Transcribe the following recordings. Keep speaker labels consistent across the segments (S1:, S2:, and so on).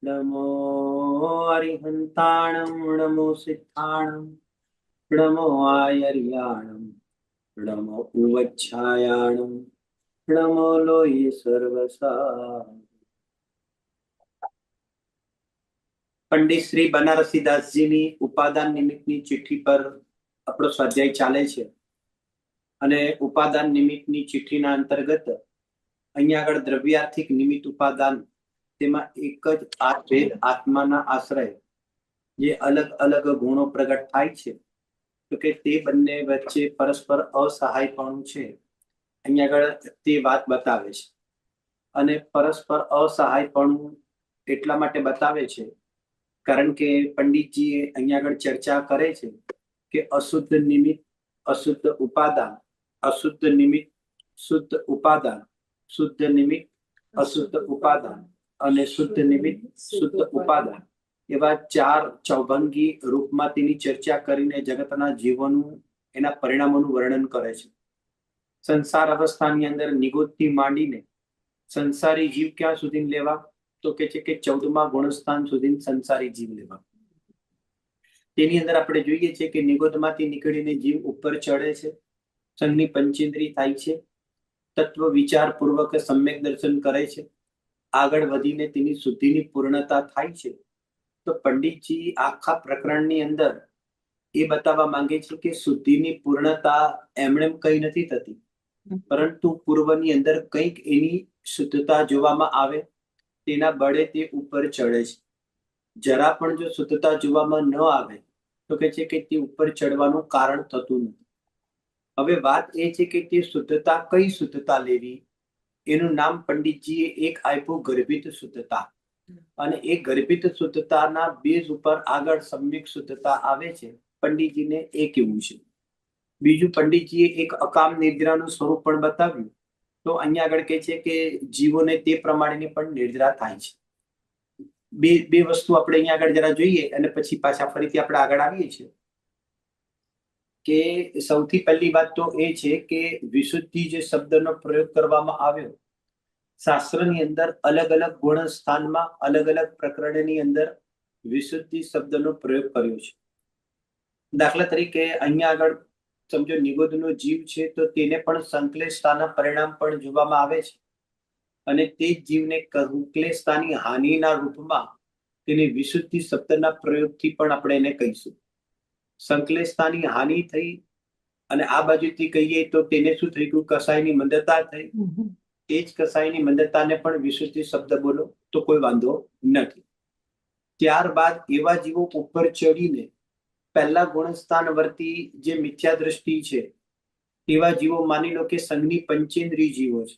S1: नमो अरिहन्ताणं नमो सिद्धाणं नमो आयर्याणं नमो उवच्छायाणं नमो लोये सर्वसा। પંડિત શ્રી બનારસીદાસજીની ઉપાદાન નિમિત્તની ચિઠ્ઠી પર આપણો સ્વાધ્યાય ચાલે છે અને ઉપાદાન નિમિત્તની ચિઠ્ઠીના અંતર્ગત અહીંયા આગળ દ્રવ્યાર્થિક નિમિત્ત ઉપાદાન તેમાં એક જ આ ભેદ આત્માના આશ્રય જે અલગ અલગ ગુણો પ્રગટ થાય છે તો કે તે બંને વચ્ચે પરસ્પર અસહાયપણું છે અહીંયા આગળ તે વાત બતાવે છે અને પરસ્પર અસહાયપણું એટલા માટે બતાવે છે કારણ કે પંડિતજી અહીંયા આગળ ચર્ચા કરે છે કે અશુદ્ધ નિમિત્ત અશુદ્ધ ઉપાદાન અશુદ્ધ નિમિત્ત શુદ્ધ ઉપાદાન શુદ્ધ નિમિત્ત અશુદ્ધ ઉપાદાન અને શુદ્ધ નિમિત્ત શુદ્ધ ઉપાદાન એવા ચાર ચૌભંગી રૂપમાં તેની ચર્ચા કરીને જગતના જીવોનું એના પરિણામોનું વર્ણન કરે છે. સંસાર અવસ્થાની અંદર નિગોદથી માંડીને સંસારી જીવ ક્યાં સુધી લેવા તો કે છે કે 14મા ગુણસ્થાન સુધી સંસારી જીવ લેવા. તેની અંદર આપણે જોઈએ છે કે નિગોદમાંથી નીકળીને જીવ ઉપર ચડે છે, સંઘની પંચેન્દ્રિય થાય છે, તત્વ વિચાર પૂર્વક સમ્યક દર્શન કરે છે, આગળ વધીને તેની શુદ્ધિની પૂર્ણતા થાય છે. તો પંડિતજી આખા પ્રકરણની અંદર એ બતાવવા માંગે છે કે શુદ્ધિની પૂર્ણતા એમણે કઈ નથી થતી, પરંતુ પૂર્વની અંદર કંઈક એની શુદ્ધતા જોવામાં આવે તેના બળે તે ઉપર ચડે છે. જરા પણ જો શુદ્ધતા જોવામાં ન આવે તો કે છે કે તે ઉપર ચડવાનું કારણ થતું નથી. હવે વાત એ છે કે તે શુદ્ધતા કઈ શુદ્ધતા લેવી, એનું નામ પંડિતજીએ એક આપ્યું ગર્ભિત શુદ્ધતા. અને એ ગર્ભિત શુદ્ધતાના બેઝ ઉપર આગળ સમ્યક શુદ્ધતા આવે છે. પંડિતજીને એ કેવું છે. બીજું પંડિતજીએ એક અકામ નિદ્રાનું સ્વરૂપ પણ બતાવ્યું. તો અહીંયા આગળ કહે છે કે જીવોને તે પ્રમાણેની પણ નિદ્રા થાય છે. બે વસ્તુ આપણે અહીંયા આગળ જરા જોઈએ અને પછી પાછા ફરીથી આપણે આગળ આવીએ છીએ કે સૌથી પહેલી વાત તો એ છે કે વિશુદ્ધિ જે શબ્દનો પ્રયોગ કરવામાં આવ્યો શાસ્ત્રની અંદર અલગ અલગ ગુણ સ્થાનમાં અલગ અલગ પ્રકરણની અંદર વિશુદ્ધિ શબ્દનો પ્રયોગ કર્યો છે. દાખલા તરીકે અહીંયા આગળ સમજો નિગોદનો જીવ છે તો તેને પણ સંકલેશતાના પરિણામ પણ જોવામાં આવે છે અને તે જ જીવને સંકલેશતાની હાનિના રૂપમાં તેની વિશુદ્ધિ શબ્દના પ્રયોગથી પણ આપણે એને કહીશું. સંકલેશતાની હાનિ થઈ અને આ બાજુથી કહીએ તો તેને શું થઈ ગયું, કસાયની મંદતા થઈ. તે જ કસાયની મંદતાને પણ વિશુદ્ધિ શબ્દ બોલો તો કોઈ વાંધો નથી. ત્યારબાદ એવા જીવો ઉપર ચડીને પહેલા ગુણસ્થાન વર્તી જે મિથ્યા દ્રષ્ટિ છે તેવા જીવો માની લો કે સંઘની પંચેન્દ્રિય જીવો છે.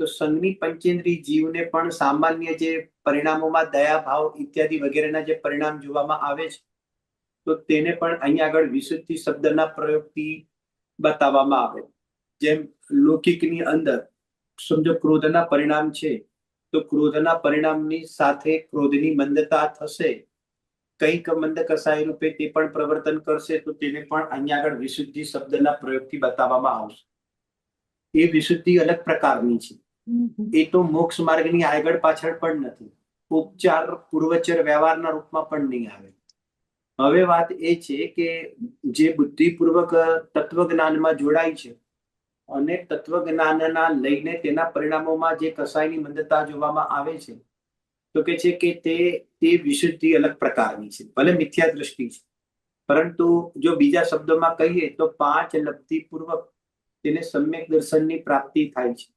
S1: તો સંઘની પંચેન્દ્રિય જીવને પણ સામાન્ય જે પરિણામોમાં દયા ભાવ ઇત્યાદિ વગેરેના જે પરિણામ જોવામાં આવે છે તો તેને પણ અહીંયા આગળ વિશુદ્ધિ શબ્દના પ્રયોગથી બતાવવામાં આવે. જેમ લૌકિકની અંદર સમજો ક્રોધના પરિણામ છે તો ક્રોધના પરિણામની સાથે ક્રોધની મંદતા થશે, કંઈક મંદ કસાય રૂપે તે પણ પ્રવર્તન કરશે તો તેને પણ અહીંયા આગળ વિશુદ્ધિ શબ્દના પ્રયોગથી બતાવવામાં આવશે. એ વિશુદ્ધિ અલગ પ્રકારની છે. એ તો મોક્ષ માર્ગની આગળ પાછળ પણ નથી, ઉપચાર પૂર્વચર વ્યવહારના રૂપમાં પણ નહીં આવે. હવે વાત એ છે કે જે બુદ્ધિપૂર્વક તત્વજ્ઞાનમાં જોડાય છે અને તત્વજ્ઞાનના લઈને તેના પરિણામોમાં જે કસાયની મંદતા જોવામાં આવે છે તો કે છે કે તે વિશુદ્ધિ અલગ પ્રકારની છે, ભલે મિથ્યા દ્રષ્ટિ છે, પરંતુ જો બીજા શબ્દોમાં કહીએ તો 5 લબ્ધિ પૂર્વક તેને સમ્યક દર્શનની પ્રાપ્તિ થાય છે.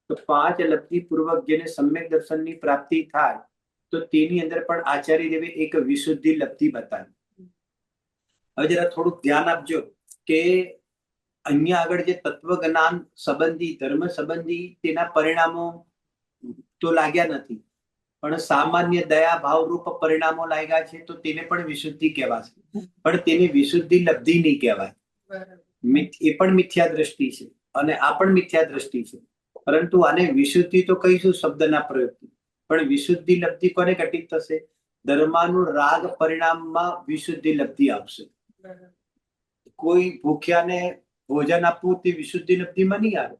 S1: તો 5 લબ્ધિ પૂર્વક જેને સમ્યક દર્શનની પ્રાપ્તિ થાય તો તેની અંદર પણ આચાર્ય દેવે એક વિશુદ્ધિ લબ્ધિ બતાવી. હવે જરા થોડુંક ધ્યાન આપજો કે અહીંયા આગળ જે તત્વજ્ઞાન સંબંધી ધર્મ સંબંધી તેના પરિણામો તો લાગ્યા નથી, પણ સામાન્ય દયા ભાવરૂપ પરિણામો લાગ્યા છે તો તેને પણ વિશુદ્ધિ કહેવાશે, પણ તેની વિશુદ્ધિ લબ્ધિ નહીં કહેવાય. એ પણ મિથ્યા દ્રષ્ટિ છે અને આ પણ મિથ્યા દ્રષ્ટિ છે, પરંતુ આને વિશુદ્ધિ તો કહીશું શબ્દના પ્રયોગથી. પણ વિશુદ્ધિ લબ્ધિ કોને ઘટિત થશે? ધર્માનું રાગ પરિણામમાં વિશુદ્ધિ લબ્ધિ આવશે. કોઈ ભૂખ્યાને ભોજન આપવું તે વિશુદ્ધિ લબ્ધિમાં નહીં આવે,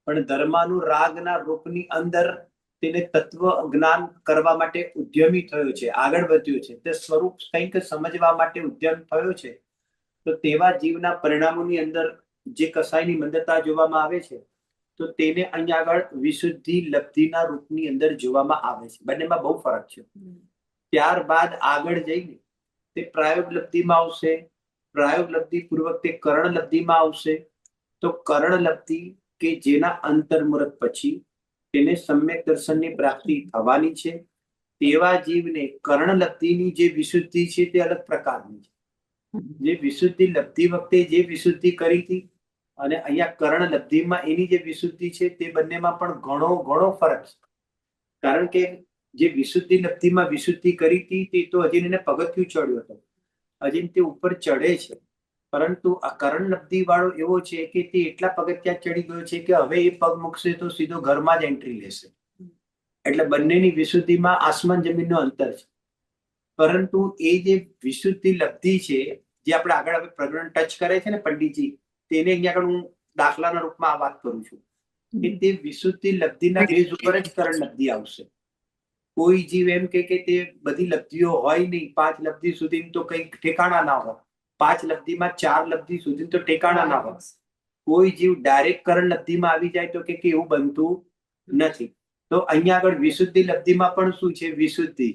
S1: પણ ધર્માનું રાગના રૂપની અંદર તેને તત્વ જ્ઞાન કરવા માટે ઉદ્યમી થયો છે, આગળ વધ્યો છે, તે સ્વરૂપ કંઈક સમજવા માટે ઉદ્યમ થયો છે, તો તેવા જીવના પરિણામોની અંદર જે કસાયની મંદતા જોવામાં આવે છે, તો તેને અહીંયા આગળ વિશુદ્ધિ લબ્ધિના રૂપની અંદર જોવામાં આવે છે. બંનેમાં બહુ ફરક છે. ત્યારબાદ આગળ જઈને તે પ્રાયોગ લબ્ધિમાં આવશે, પ્રાયોગ લબ્ધિ પૂર્વક તે કરણ લબ્ધિમાં આવશે. તો કરણ લબ્ધિ કે જેના અંતર્મુહૂર્ત પછી તેને સમ્યક દર્શનની પ્રાપ્તિ થવાની છે, તેવા જીવને કરણ લબ્ધિની જે વિશુદ્ધિ છે તે અલગ પ્રકારની છે. જે વિશુદ્ધિ લબ્ધિ વખતે જે વિશુદ્ધિ કરી હતી અને અહીંયા કરણ લબ્ધિમાં એની જે વિશુદ્ધિ છે તે બંનેમાં પણ ઘણો ઘણો ફરક છે. કારણ કે જે વિશુદ્ધિ લબ્ધિમાં વિશુદ્ધિ કરી હતી તે તો હજી એને પગથિયું ચડ્યો હતો, હજી તે ઉપર ચડે છે, પરંતુ આ કરણ લબ્ધિ વાળો એવો છે કે તે એટલા પગથિયાં ચડી ગયો છે કે હવે એ પગ મૂકશે તો સીધો ઘરમાં જ એન્ટ્રી લેશે. એટલે બંનેની વિશુદ્ધિમાં આસમાન જમીનનો અંતર છે. પરંતુ એ જે વિશુદ્ધિ લબ્ધિ છે, જે આપણે આગળ હવે પ્રકરણ ટચ કરે છે ને પંડિતજી, તેને અહીંયા આગળ હું દાખલાના રૂપમાં આ વાત કરું છું કે તે વિશુદ્ધિ લબ્ધિના બેઝ ઉપર જ કરણ લબ્ધિ આવશે. કોઈ જીવ એમ કે તે બધી લબ્ધિઓ હોય નહીં, 5 લબ્ધિ સુધી તો કઈ ઠેકાણા ના હોય, 5 લબ્ધિમાં 4 લબ્ધિ સુધી તો ઠેકાણા ના હોય. કોઈ જીવ ડાયરેક્ટ કરણ લબ્ધિમાં આવી જાય તો કે એવું બનતું નથી. તો અહીંયા આગળ વિશુદ્ધિ લબ્ધિમાં પણ શું છે? વિશુદ્ધિ.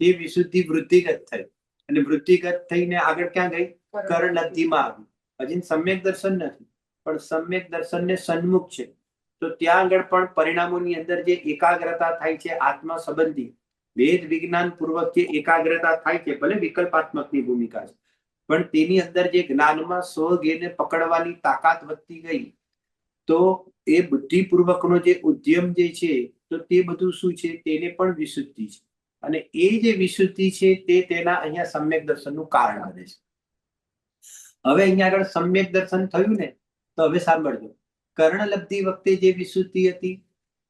S1: એ વિશુદ્ધિ વૃદ્ધિગત થઈ અને વૃદ્ધિગત થઈને આગળ ક્યાં ગઈ? કરણ લબ્ધિમાં આવી. હજી સમ્યક દર્શન નથી, પણ સમ્યક દર્શનને સન્મુખ છે. તો ત્યાં આગળ પણ પરિણામોની અંદર જે એકાગ્રતા થાય છે આત્મા સંબંધી, વેદ વિજ્ઞાન પૂર્વક જે એકાગ્રતા થાય છે, ભલે વિકલ્પાત્મકની ભૂમિકા છે, પણ તેની અંદર જે જ્ઞાનમાં સ્વગેને પકડવાની તાકાત વધતી ગઈ, તો એ બુદ્ધિપૂર્વકનો જે ઉદ્યમ જે છે, તો તે બધું શું છે? તેને પણ વિશુદ્ધિ છે. અને એ જે વિશુદ્ધિ છે તે તેના અહીંયા સમ્યક દર્શનનું કારણ બને છે. હવે અહીંયા આગળ સમ્યક દર્શન થયું ને, તો હવે સાંભળજો, કરણ લબ્ધિ વખતે જે વિશુદ્ધિ હતી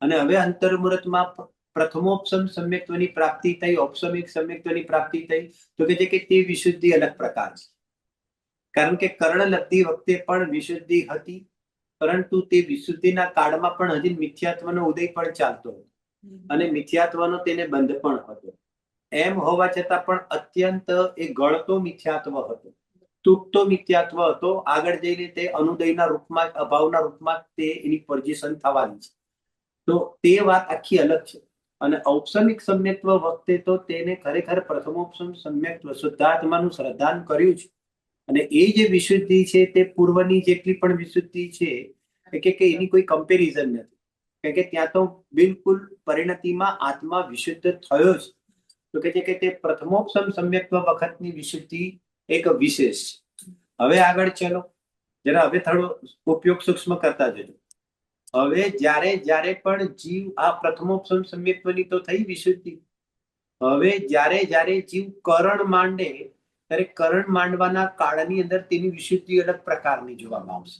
S1: અને હવે અંતર્મુહૂર્તમાં પ્રથમોપસમ સમ્યક્ત્વની પ્રાપ્તિ થઈ, ઔપસમિક સમ્યક્ત્વની પ્રાપ્તિ થઈ, તો કે છે કે તે વિશુદ્ધિ અલગ પ્રકાર છે. કારણ કે કરણ લબ્ધિ વખતે પણ વિશુદ્ધિ હતી, પરંતુ તે વિશુદ્ધિના કાળમાં પણ હજી મિથ્યાત્વનો ઉદય પણ ચાલતો હતો અને મિથ્યાત્વનો તેને બંધ પણ હતો. એમ હોવા છતાં પણ અત્યંત એ ગળતો મિથ્યાત્વ હતો, તૂટતો મિથ્યાત્વ હતો. આગળ જઈને તે અનુદયના રૂપમાં, અભાવના રૂપમાં તે એની પોઝિશન થવાની છે. તો તે વાત આખી અલગ છે. અને ઔપસમિક સમ્યક્ત્વ વખતે તો તેને ખરેખર પ્રથમોપસમ સમ્યક્ત્વ શુદ્ધાત્માનું શ્રદ્ધાન કર્યું છે. અને એ જે વિશુદ્ધિ છે તે પૂર્વની જેટલી પણ વિશુદ્ધિ છે કે એની કોઈ કમ્પેરિઝન નથી. કારણ કે ત્યાં તો બિલકુલ પરિણતિમાં આત્મા વિશુદ્ધ થયો છે. તો કે છે કે તે પ્રથમોપસમ સમ્યક્ત્વ વખતની વિશુદ્ધિ એક વિશેષ છે. હવે આગળ ચલો, જરા હવે થોડો ઉપયોગ સૂક્ષ્મ કરતા જજો. હવે જ્યારે પણ જીવ આ પ્રથમોપસમ સમ્યક્ત્વની તો થઈ વિશુદ્ધિ, હવે જ્યારે જીવ કરણ માંડે ત્યારે કરણ માંડવાના કાળની અંદર તેની વિશુદ્ધિ અલગ પ્રકારની જોવામાં આવશે.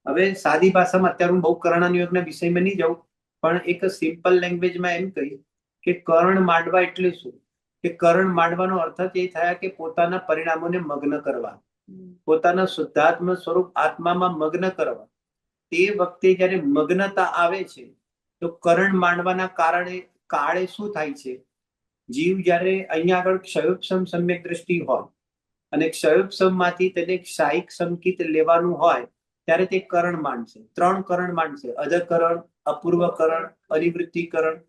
S1: હવે સાદી ભાષામાં અત્યારે હું બહુ કરણાનુયોગના વિષયમાં નહીં જાઉં, પણ એક સિમ્પલ લેંગ્વેજમાં એમ કહી કે કરણ માંડવા એટલે શું? કે કરણ માંડવાનો અર્થ જ એ થયા કે પોતાના પરિણામોને મગ્ન કરવા, પોતાના શુદ્ધાત્મ સ્વરૂપ આત્મામાં મગ્ન કરવા. તે વખતે જ્યારે મગ્નતા આવે છે તો કરણ માંડવાના કારણે કાળે શું થાય છે? જીવ જ્યારે અહીંયા આગળ ક્ષયોપસમ સમ્યક દ્રષ્ટિ હોય અને ક્ષયોપસમમાંથી તેને ક્ષાયિક સંકિત લેવાનું હોય, ત્યારે તે કરણ માંડશે. 3 કરણ માંડશે: અધકરણ, અપૂર્વકરણ, અનિવૃત્તિકરણ.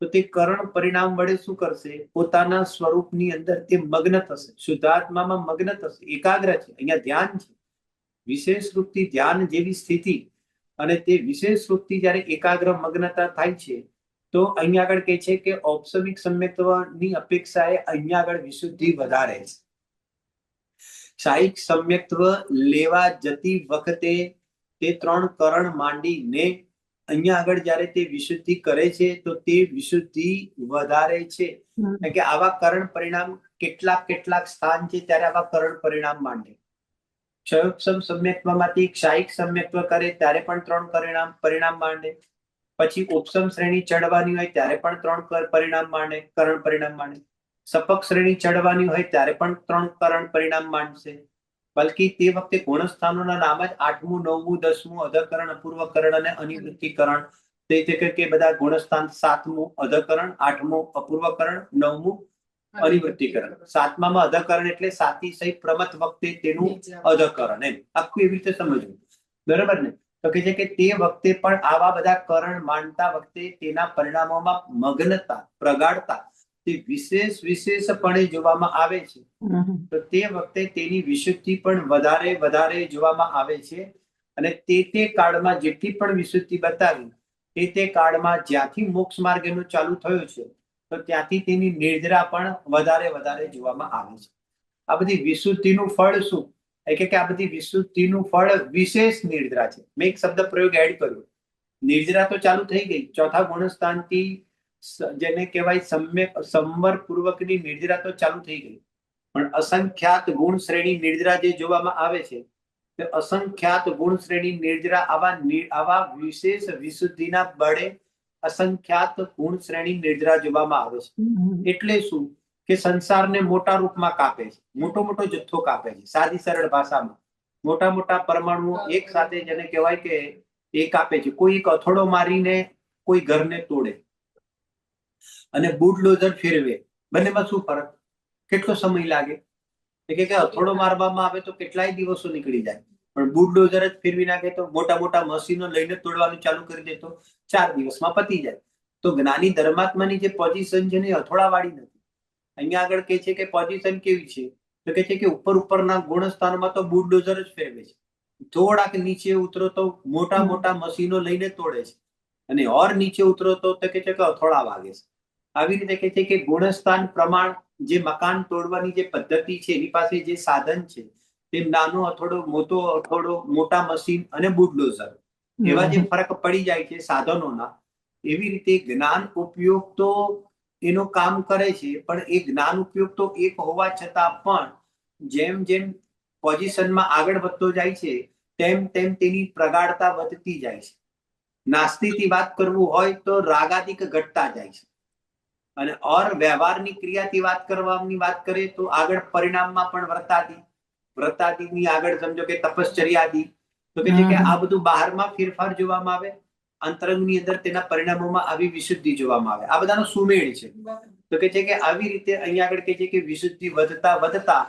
S1: તો તે કરણ પરિણામ વડે શું કરશે? પોતાના સ્વરૂપની અંદર તે મગ્ન થશે, શુદ્ધાત્મામાં મગ્ન થશે, એકાગ્ર છે. અહીંયા ધ્યાન છે, વિશેષ રૂપથી ધ્યાન જેવી સ્થિતિ. અને તે વિશેષ રૂપથી જ્યારે એકાગ્ર મગ્નતા થાય છે, તો અહીંયા આગળ કહે છે કે ઔપસમિક સમ્યક્ત્વની અપેક્ષાએ અહીંયા આગળ વિશુદ્ધિ વધારે છે. ક્ષાયિક સમ્યક્ત્વ લેવા જતી વખતે તે 3 કરણ માંડીને અહીંયા આગળ જ્યારે તે વિશુદ્ધિ કરે છે, તો તે વિશુદ્ધિ વધારે છે. કે આવા કરણ પરિણામ કેટલાક સ્થાન છે ત્યારે આવા કરણ પરિણામ માંડે. ક્ષયોપસમ સમ્યક્ત્વમાંથી ક્ષાયિક સમ્યક્ત્વ કરે ત્યારે પણ 3 પરિણામ માંડે. પછી ઉપસમ શ્રેણી ચડવાની હોય ત્યારે પણ 3 પરિણામ માંડે, કરણ પરિણામ માંડે. સપક શ્રેણી ચડવાની હોય ત્યારે પણ 3 કરણ પરિણામ માંડશે. બલકી તે વખતે ગુણસ્થાનોના નામ જ 8મું, 9મું, 10મું અધકરણ, અપૂર્વકરણ અને અનિવૃત્તિકરણ તે કે બધા ગુણસ્થાન 7મું અધકરણ, 8મું અપૂર્વકરણ, 9મું અનિવૃત્તિકરણ. 7મામાં અધકરણ એટલે સાતિશય પ્રમથ વખતે તેનું અધકરણ, એમ આખું એવી રીતે સમજવું, બરાબર ને? તો કે છે કે તે વખતે પણ આવા બધા કરણ માનતા વખતે તેના પરિણામોમાં મગ્નતા, પ્રગાઢતા તે વિશેષપણે જોવામાં આવે છે. તો તે વખતે તેની વિશુદ્ધિ પણ વધારે જોવામાં આવે છે. અને તે કાળમાં જેટલી પણ વિશુદ્ધિ બતાવી તે કાળમાં જ્યાંથી મોક્ષ માર્ગ એનો ચાલુ થયો છે તો ત્યાંથી તેની નિર્જરા પણ વધારે જોવામાં આવે છે. આ બધી વિશુદ્ધિનું ફળ શું? કે આ બધી વિશુદ્ધિનું ફળ વિશેષ નિર્જરા છે. મેં એક શબ્દ પ્રયોગ એડ કર્યો. નિર્જરા તો ચાલુ થઈ ગઈ, ચોથા ગુણસ્થાનથી જેને કહેવાય સમ્યક સંવર પૂર્વકની નિર્જરા તો ચાલુ થઈ ગઈ, પણ અસંખ્યાત ગુણ શ્રેણી નિર્જરા જે જોવામાં આવે છે, અસંખ્યાત ગુણ શ્રેણી નિર્જરા આવા વિશેષ વિશુદ્ધિના બળે અસંખ્યાત ગુણ શ્રેણી નિર્જરા જોવામાં આવે છે. એટલે શું કે સંસારને મોટા રૂપમાં કાપે છે, મોટો જથ્થો કાપે છે. સાદી સરળ ભાષામાં મોટા પરમાણુઓ એક સાથે જેને કહેવાય કે એ કાપે છે. કોઈ એક અથોડો મારીને કોઈ ઘરને તોડે અને બુલડોઝર ફેરવે, બંનેમાં શું ફરક? કેટલો સમય લાગે? કે અથોડો મારવામાં આવે તો કેટલાય દિવસો નીકળી જાય, પણ બુલડોઝર જ ફેરવી નાખે તો મોટા મશીનો લઈને તોડવાનું ચાલુ કરી દે તો 4 દિવસમાં પતી જાય. તો જ્ઞાની ધર્માત્માની જે પોઝિશન છે ને અથોડાવાળી નથી. અહીંયા આગળ કે છે કે પોઝિશન કેવી છે? તો કે છે કે ઉપરના ગુણસ્થાનમાં તો બુલડોઝર જ ફેરવે છે, થોડાક નીચે ઉતરો તો મોટા મશીનો લઈને તોડે છે, અને ઓર નીચે ઉતરો તો કે છે કે અથોડા વાગે છે. આવી રીતે કે છે કે ગુણસ્થાન પ્રમાણ જે મકાન તોડવાની જે પદ્ધતિ છે એની પાસે જે સાધન છે તે નાનો અથોડો, મોટો અથોડો, મોટા મશીન અને બુલડોઝર એવા જે ફરક પડી જાય છે સાધનોના, એવી રીતે જ્ઞાન ઉપયોગ તો એનું કામ કરે છે, પણ એ જ્ઞાન ઉપયોગ તો એક હોવા છતાં પણ જેમ પોઝિશનમાં આગળ વધતો જાય છે તેમ તેની પ્રગાઢતા વધતી જાય છે. નાસ્તિથી વાત કરવું હોય તો રાગાદિક ઘટતા જાય છે, અને ઓર વ્યવહારની ક્રિયાથી વાત કરીએ તો આગળ પરિણામમાં પણ વ્રતાદિની આગળ સમજો કે તપશ્ચર્યાદિ, તો કે છે કે આ બધું બહારમાં ફેરફાર જોવામાં આવે, અંતરંગની અંદર તેના પરિણામોમાં આવી વિશુદ્ધિ જોવામાં આવે. આ બધાનો સુમેળ છે. તો કે છે કે આવી રીતે અહીંયા આગળ કે છે કે વિશુદ્ધિ વધતા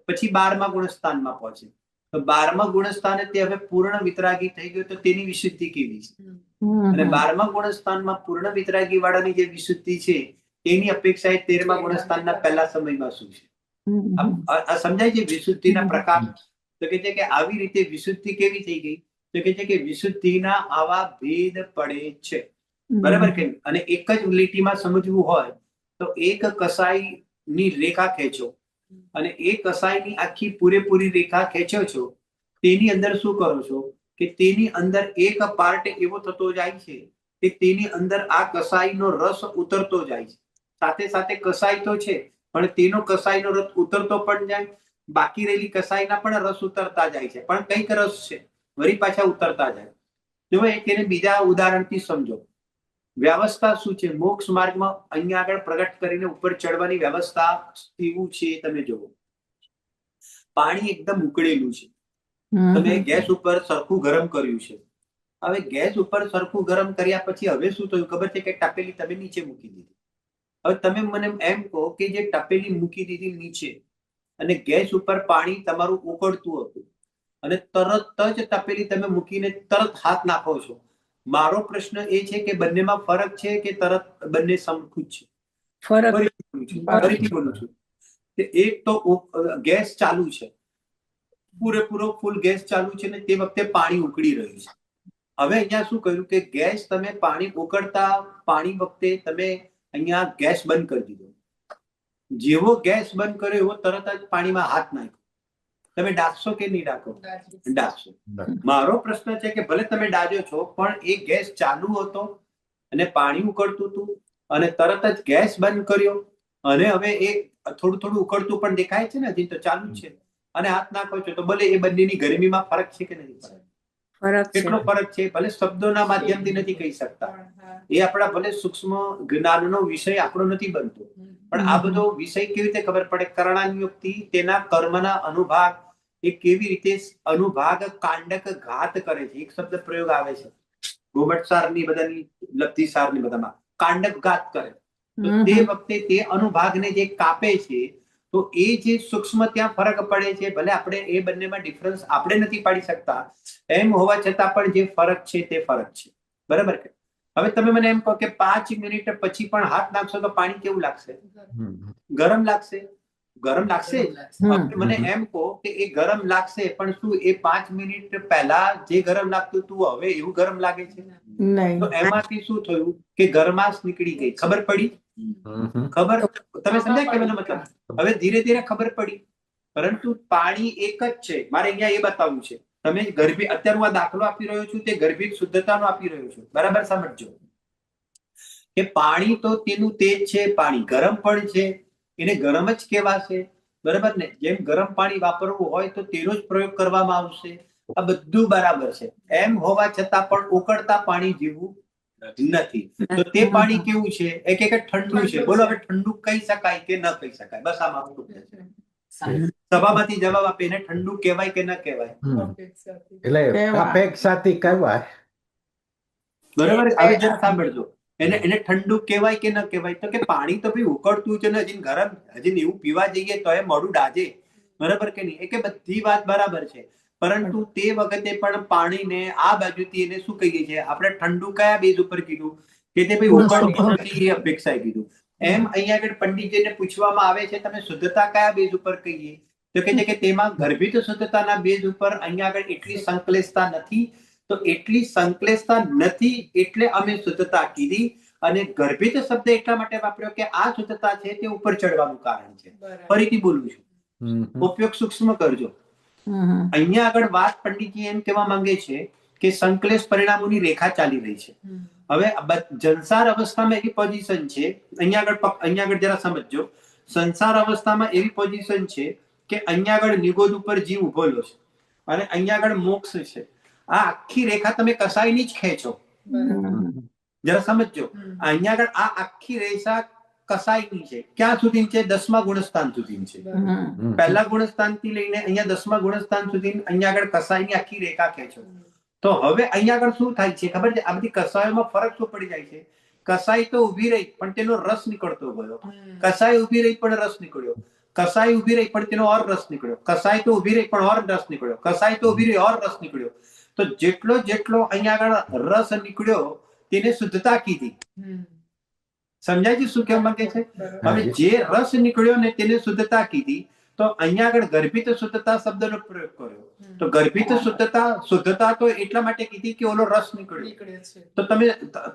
S1: પછી 12મા ગુણસ્થાનમાં પહોંચે. તો 12મા ગુણસ્થાને તે હવે પૂર્ણ વિતરાગી થઈ ગયો, તો તેની વિશુદ્ધિ કેવી છે? અને 12મા ગુણસ્થાનમાં પૂર્ણ વિતરાગી વાળાની જે વિશુદ્ધિ છે એની અપેક્ષાએ 13મા ગુણસ્થાનના પહેલા સમયમાં શું છે? આ સમજાય છે વિશુદ્ધિના પ્રકાર. તો કે છે કે આવી રીતે વિશુદ્ધિ કેવી થઈ ગઈ? તો કે છે કે વિશુદ્ધિના આવા ભેદ પડે છે, બરાબર કે? અને એક જ લીટીમાં સમજવું હોય તો એક કસાઈની રેખા ખેંચો અને એ કસાઈની આખી પૂરેપૂરી રેખા ખેંચો છો, તેની અંદર શું કરો છો કે તેની અંદર એક પાર્ટ એવો થતો જાય છે કે તેની અંદર આ કસાઈનો રસ ઉતરતો જાય છે. સાથે કસાઈ તો છે, પણ તેનો કસાઈનો રસ ઉતરતો પણ જાય, બાકી રહેલી કસાઈના પણ રસ ઉતરતા જાય છે, પણ કઈક રસ છે વળી પાછા ઉતરતા જાય. જો તેને બીજા ઉદાહરણથી સમજો. વ્યવસ્થા શું છે મોક્ષ માર્ગમાં? અહીંયા આગળ પ્રગટ કરીને ઉપર ચડવાની વ્યવસ્થા કેવું છે તમે જુઓ. પાણી એકદમ ઉકળેલું છે, તમે ગેસ ઉપર સરખું ગરમ કર્યું છે. હવે ગેસ ઉપર સરખું ગરમ કર્યા પછી હવે શું થયું ખબર છે? કે ટપેલી તમે નીચે મૂકી દીધી. હવે તમે મને એમ કહો કે જે ટપેલી મૂકી દીધી નીચે અને ગેસ ઉપર પાણી તમારું ઉકળતું હતું અને તરત જ ટપેલી તમે મૂકીને તરત હાથ નાખો છો, મારો પ્રશ્ન એ છે કે બંનેમાં ફરક છે કે તરત બંને સરખું જ છે? ફરીથી બોલું છું કે એક તો ગેસ ચાલુ છે, પૂરેપૂરો ફૂલ ગેસ ચાલુ છે ને તે વખતે પાણી ઉકળી રહ્યું છે. હવે અહીંયા શું કર્યું કે ગેસ તમે પાણી ઉકળતા પાણી વખતે તમે અહીંયા ગેસ બંધ કરી દીધો. જેવો ગેસ બંધ કર્યો એવો તરત જ પાણીમાં હાથ નાખ્યો. તમે ડાકશો કે નહીં ડાકો? ડાકશો. મારો પ્રશ્ન છે કે ભલે તમે ડાજો છો, પણ એ ગેસ ચાલુ હતો અને પાણી ઉકળતું હતું અને તરત જ ગેસ બંધ કર્યો અને હવે એ થોડું ઉકળતું પણ દેખાય છે ને, હજી તો ચાલુ જ છે, અને હાથ નાખો છો, તો ભલે એ બંનેની ગરમીમાં ફરક છે કે નથી? કેટલો ફરક છે? ભલે શબ્દોના માધ્યમથી નથી કહી શકતા, એ આપણા ભલે સૂક્ષ્મ જ્ઞાનનો વિષય આપણો નથી બનતો, પણ આ બધો વિષય કેવી રીતે ખબર પડે? કરણાનુયુક્તિ, તેના કર્મના અનુભાગ, એ કેવી રીતે અનુભાગ કાંડક ઘાત કરે છે. એક શબ્દ પ્રયોગ આવે છે ગોમટ સાર ની બધાની લબ્ધિ સાર ની બધામાં કાંડકઘાત કરે, તો તે વખતે તે અનુભાગને જે કાપે છે તો એ જે સૂક્ષ્મ ત્યાં ફરક પડે છે. ભલે આપણે એ બંનેમાં ડિફરન્સ આપણે નથી પાડી શકતા, એમ હોવા છતાં પણ જે ફરક છે તે ફરક છે. બરાબર કે? હવે તમે મને એમ કહો કે 5 મિનિટ પછી પણ હાથ નાખશો તો પાણી કેવું લાગશે? ગરમ લાગશે. ગરમ લાગશે. મને એમ કહો કે એ ગરમ લાગશે, પણ શું એ 5 મિનિટ પહેલા જે ગરમ લાગતું હતું હવે એવું ગરમ લાગે છે? તો એમાંથી શું થયું કે ગરમાશ નીકળી ગઈ. ખબર પડી? ખબર? તમે સમજાય કે મને મતલબ? હવે ધીરે ધીરે ખબર પડી. પરંતુ પાણી એક જ છે. મારે અહીંયા એ બતાવવું છે. તમે ગર્ભિત, અત્યારે હું આ દાખલો આપી રહ્યો છું તે ગર્ભિત શુદ્ધતાનો આપી રહ્યો છું. બરાબર સમજજો કે પાણી તો તેનું તેજ છે. પાણી ગરમ પણ છે, એને ગરમ જ કહેવાશે. બરાબર ને? જેમ ગરમ પાણી વાપરવું હોય તો તેનો જ પ્રયોગ કરવામાં આવશે. આ બધું બરાબર છે. એમ હોવા છતાં પણ ઉકળતા પાણી જેવું નથી. તો તે પાણી કેવું છે? એક ઠંડુ છે. બોલો હવે ઠંડુ કહી શકાય કે ન કહી શકાય? બસ આ મારું છે. સભામાંથી જવાબ આપે, એને ઠંડુ કહેવાય કે ન કહેવાય?
S2: એટલે અપેક્ષાથી કહેવાય.
S1: બરાબર. હવે જરા સાંભળજો, એને ઠંડુ કહેવાય કે ન કહેવાય? તો કે પાણી તો ભાઈ ઉકળતું છે ને, હજી ગરમ, હજી એવું પીવા જઈએ તો એ મોઢું ડાજે. બરાબર કે નહીં? એ કે બધી વાત બરાબર છે, પરંતુ તે વખતે પણ પાણીને આ બાજુથી એને શું કહીએ છીએ આપણે? ઠંડુ કયા બેઝ ઉપર કીધું? કે તે ભાઈ ઉકળતું નથી એ અપેક્ષાએ કીધું. એમ અહીંયા આગળ પંડિતજીને પૂછવામાં આવે છે તમે શુદ્ધતા કયા બેઝ ઉપર કહીએ? તો કે છે કે તેમાં ગર્ભિત શુદ્ધતાના બેઝ ઉપર અહીંયા આગળ એટલી સંકલેશતા નથી. તો એટલી સંકલેશતા નથી એટલે અમે શુદ્ધતા કીધી. અને ગર્ભિત શબ્દ એટલા માટે વાપર્યો કે આ શુદ્ધતા છે તે ઉપર ચડવાનું કારણ છે. ફરીથી બોલું છું, ઉપયોગ સૂક્ષ્મ કરજો. અહીંયા આગળ વાત પંડિતજી એમ કહેવા માંગે છે કે સંકલેશ પરિણામોની રેખા ચાલી રહી છે. હવે જનસાર અવસ્થામાં એવી પોઝિશન છે, અહીંયા આગળ જરા સમજજો. સંસાર અવસ્થામાં એવી પોઝિશન છે કે અહીંયા આગળ નિગોદ ઉપર જીવ ઉભેલો છે અને અહીંયા આગળ મોક્ષ છે. આ આખી રેખા તમે કસાઈની જ ખેંચો. જરા સમજજો, અહીંયા આગળ આ આખી રેખા કસાઈની છે. ક્યાં સુધી છે? 10મા ગુણસ્થાન સુધી છે. પહેલા ગુણસ્થાન થી લઈને અહીંયા 10મા ગુણસ્થાન સુધી અહીંયા આગળ કસાઈની આખી રેખા ખેંચો. તો હવે અહીંયા આગળ શું થાય છે ખબર છે? આ બધી કસાયોમાં ફરક શું પડી જાય છે? કસાઈ તો ઉભી રહી પણ તેનો રસ નીકળતો ગયો. કસાઈ ઉભી રહી પણ રસ નીકળ્યો. કસાઈ ઉભી રહી પણ તેનો ઓર રસ નીકળ્યો. કસાઈ તો ઉભી રહી પણ ઓર રસ નીકળ્યો. કસાઈ તો ઉભી રહી ઓર રસ નીકળ્યો. તો જેટલો અહીંયા આગળ રસ નીકળ્યો તેને શુદ્ધતા કીધી. સમજાય છે શું કહેવા માંગે છે? હવે જે રસ નીકળ્યો ને તેને શુદ્ધતા કીધી. તો અહીંયા આગળ ગર્ભિત શુદ્ધતા શબ્દનો પ્રયોગ કર્યો. તો ગર્ભિત શુદ્ધતા તો એટલા માટે કીધી કે ઓલો રસ નીકળ્યો. તો તમે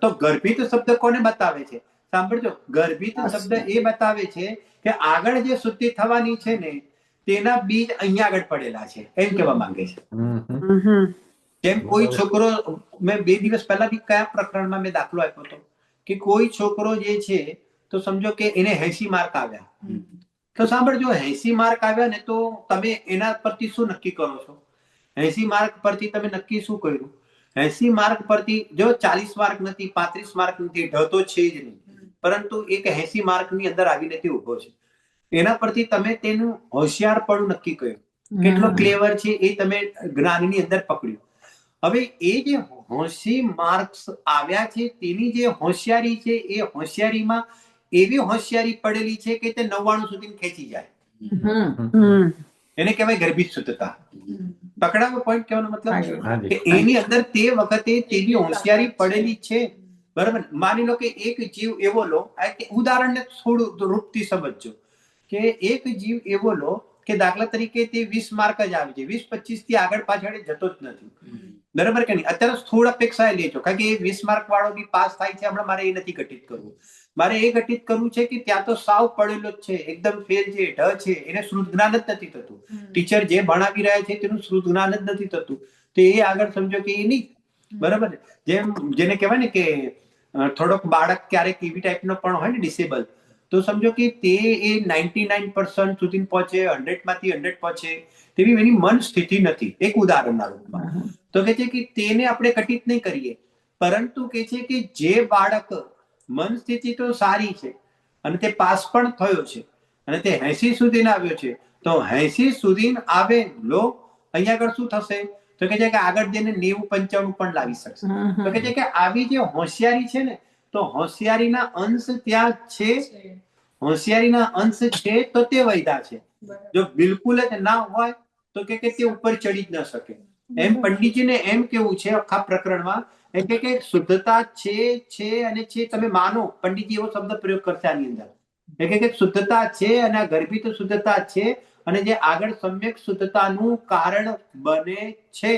S1: તો ગર્ભિત શબ્દ કોને બતાવે છે? સાંભળજો, ગર્ભિત શબ્દ એ બતાવે છે કે આગળ જે શુદ્ધિ થવાની છે ને તેના બીજ અહીંયા આગળ પડેલા છે, એમ કહેવા માંગે છે. જેમ કોઈ છોકરો, મેં 2 દિવસ પહેલા બી કયા પ્રકરણમાં મેં દાખલો આપ્યો હતો કે કોઈ છોકરો જે છે તો સમજો કે એને 80 માર્ક આવ્યા. તો સાંભળજો, 80 માર્ક આવ્યા ને તો તમે એના પરથી શું નક્કી કરો છો? 80 માર્ક પરથી તમે નક્કી શું કર્યું? 80 માર્ક પરથી જો 40 માર્ક નથી, 35 માર્ક નથી, ઢ તો છે જ નહીં, પરંતુ એક 80 માર્કની અંદર આવી નથી ઉભો છે. એના પરથી તમે તેનું હોશિયારપણું નક્કી કર્યું, કેટલો ક્લેવર છે એ તમે જ્ઞાનની અંદર પકડ્યું. હવે એ જે 80 માર્ક્સ આવ્યા છે તેની જે હોશિયારી છે એ હોશિયારીમાં એવી હોશિયારી પડેલી છે કે તે 99 સુધી ખેંચી જાય. એને કહેવાય ગર્ભિત શુદ્ધતા. પકડાવો પોઈન્ટ? કહેવાનો મતલબ કે એની અંદર તે વખતે તેવી હોશિયારી પડેલી છે. બરાબર. માની લો કે એક જીવ એવો લો, ઉદાહરણને થોડું રૂપથી સમજજો કે એક જીવ એવો લો કે દાખલા તરીકે તે 20 માર્ક જ આવે છે, 20-25 થી આગળ પાછળ જતો જ નથી. બરાબર કે નહીં? અત્યારે સ્થૂળ અપેક્ષા લેજો, કારણ કે 20 માર્ક વાળો બી પાસ થાય છે. હમણાં મારે એ નથી ઘટિત કરવું. મારે એ ઘટિત કરવું છે કે ત્યાં તો સાવ પડેલો જ છે, એકદમ ફેલ છે, ઢ છે, એને શ્રુત જ્ઞાન જ નથી થતું. ટીચર જે ભણાવી રહ્યા છે તેનું શ્રુત જ્ઞાન જ નથી થતું. તો એ આગળ સમજો કે એ નહીં. બરાબર. જેને કહેવાય ને કે થોડોક બાળક ક્યારેક એવી ટાઈપનો પણ હોય ને ડિસેબલ, તો સમજો કે તે એ 99% સુધી પહોંચે, 100 માંથી 100 પહોંચે તેવી એની મન સ્થિતિ નથી. એક ઉદાહરણના રૂપમાં તો કે છે કે તેને આપણે ઘટિત નહીં કરીએ, પરંતુ કે છે કે જે બાળક મન સ્થિતિ તો સારી છે અને તે પાસ પણ થયો છે અને તે 80 સુધી આવ્યો છે, તો 80 સુધી આવે લો, અહીંયા આગળ શું થશે? તો કે છે કે આગળ જઈને 90-95 પણ લાવી શકશે. તો કે છે કે આવી જે હોશિયારી છે ને, તો હોશિયારીના અંશ ત્યાં છે, હોશિયારીના અંશ છે તો તે વૈધા છે. જો બિલકુલ જ ના હોય તો કે તે ઉપર ચડી જ ન શકે. એમ પંડિતજીને એમ કેવું છે આખા પ્રકરણમાં એમ કે શુદ્ધતા છે અને છે, તમે માનો. પંડિતજી એવો શબ્દ પ્રયોગ કરશે આની અંદર, કે શુદ્ધતા છે અને આ ગર્ભિત શુદ્ધતા છે, અને જે આગળ સમ્યક શુદ્ધતાનું કારણ બને છે.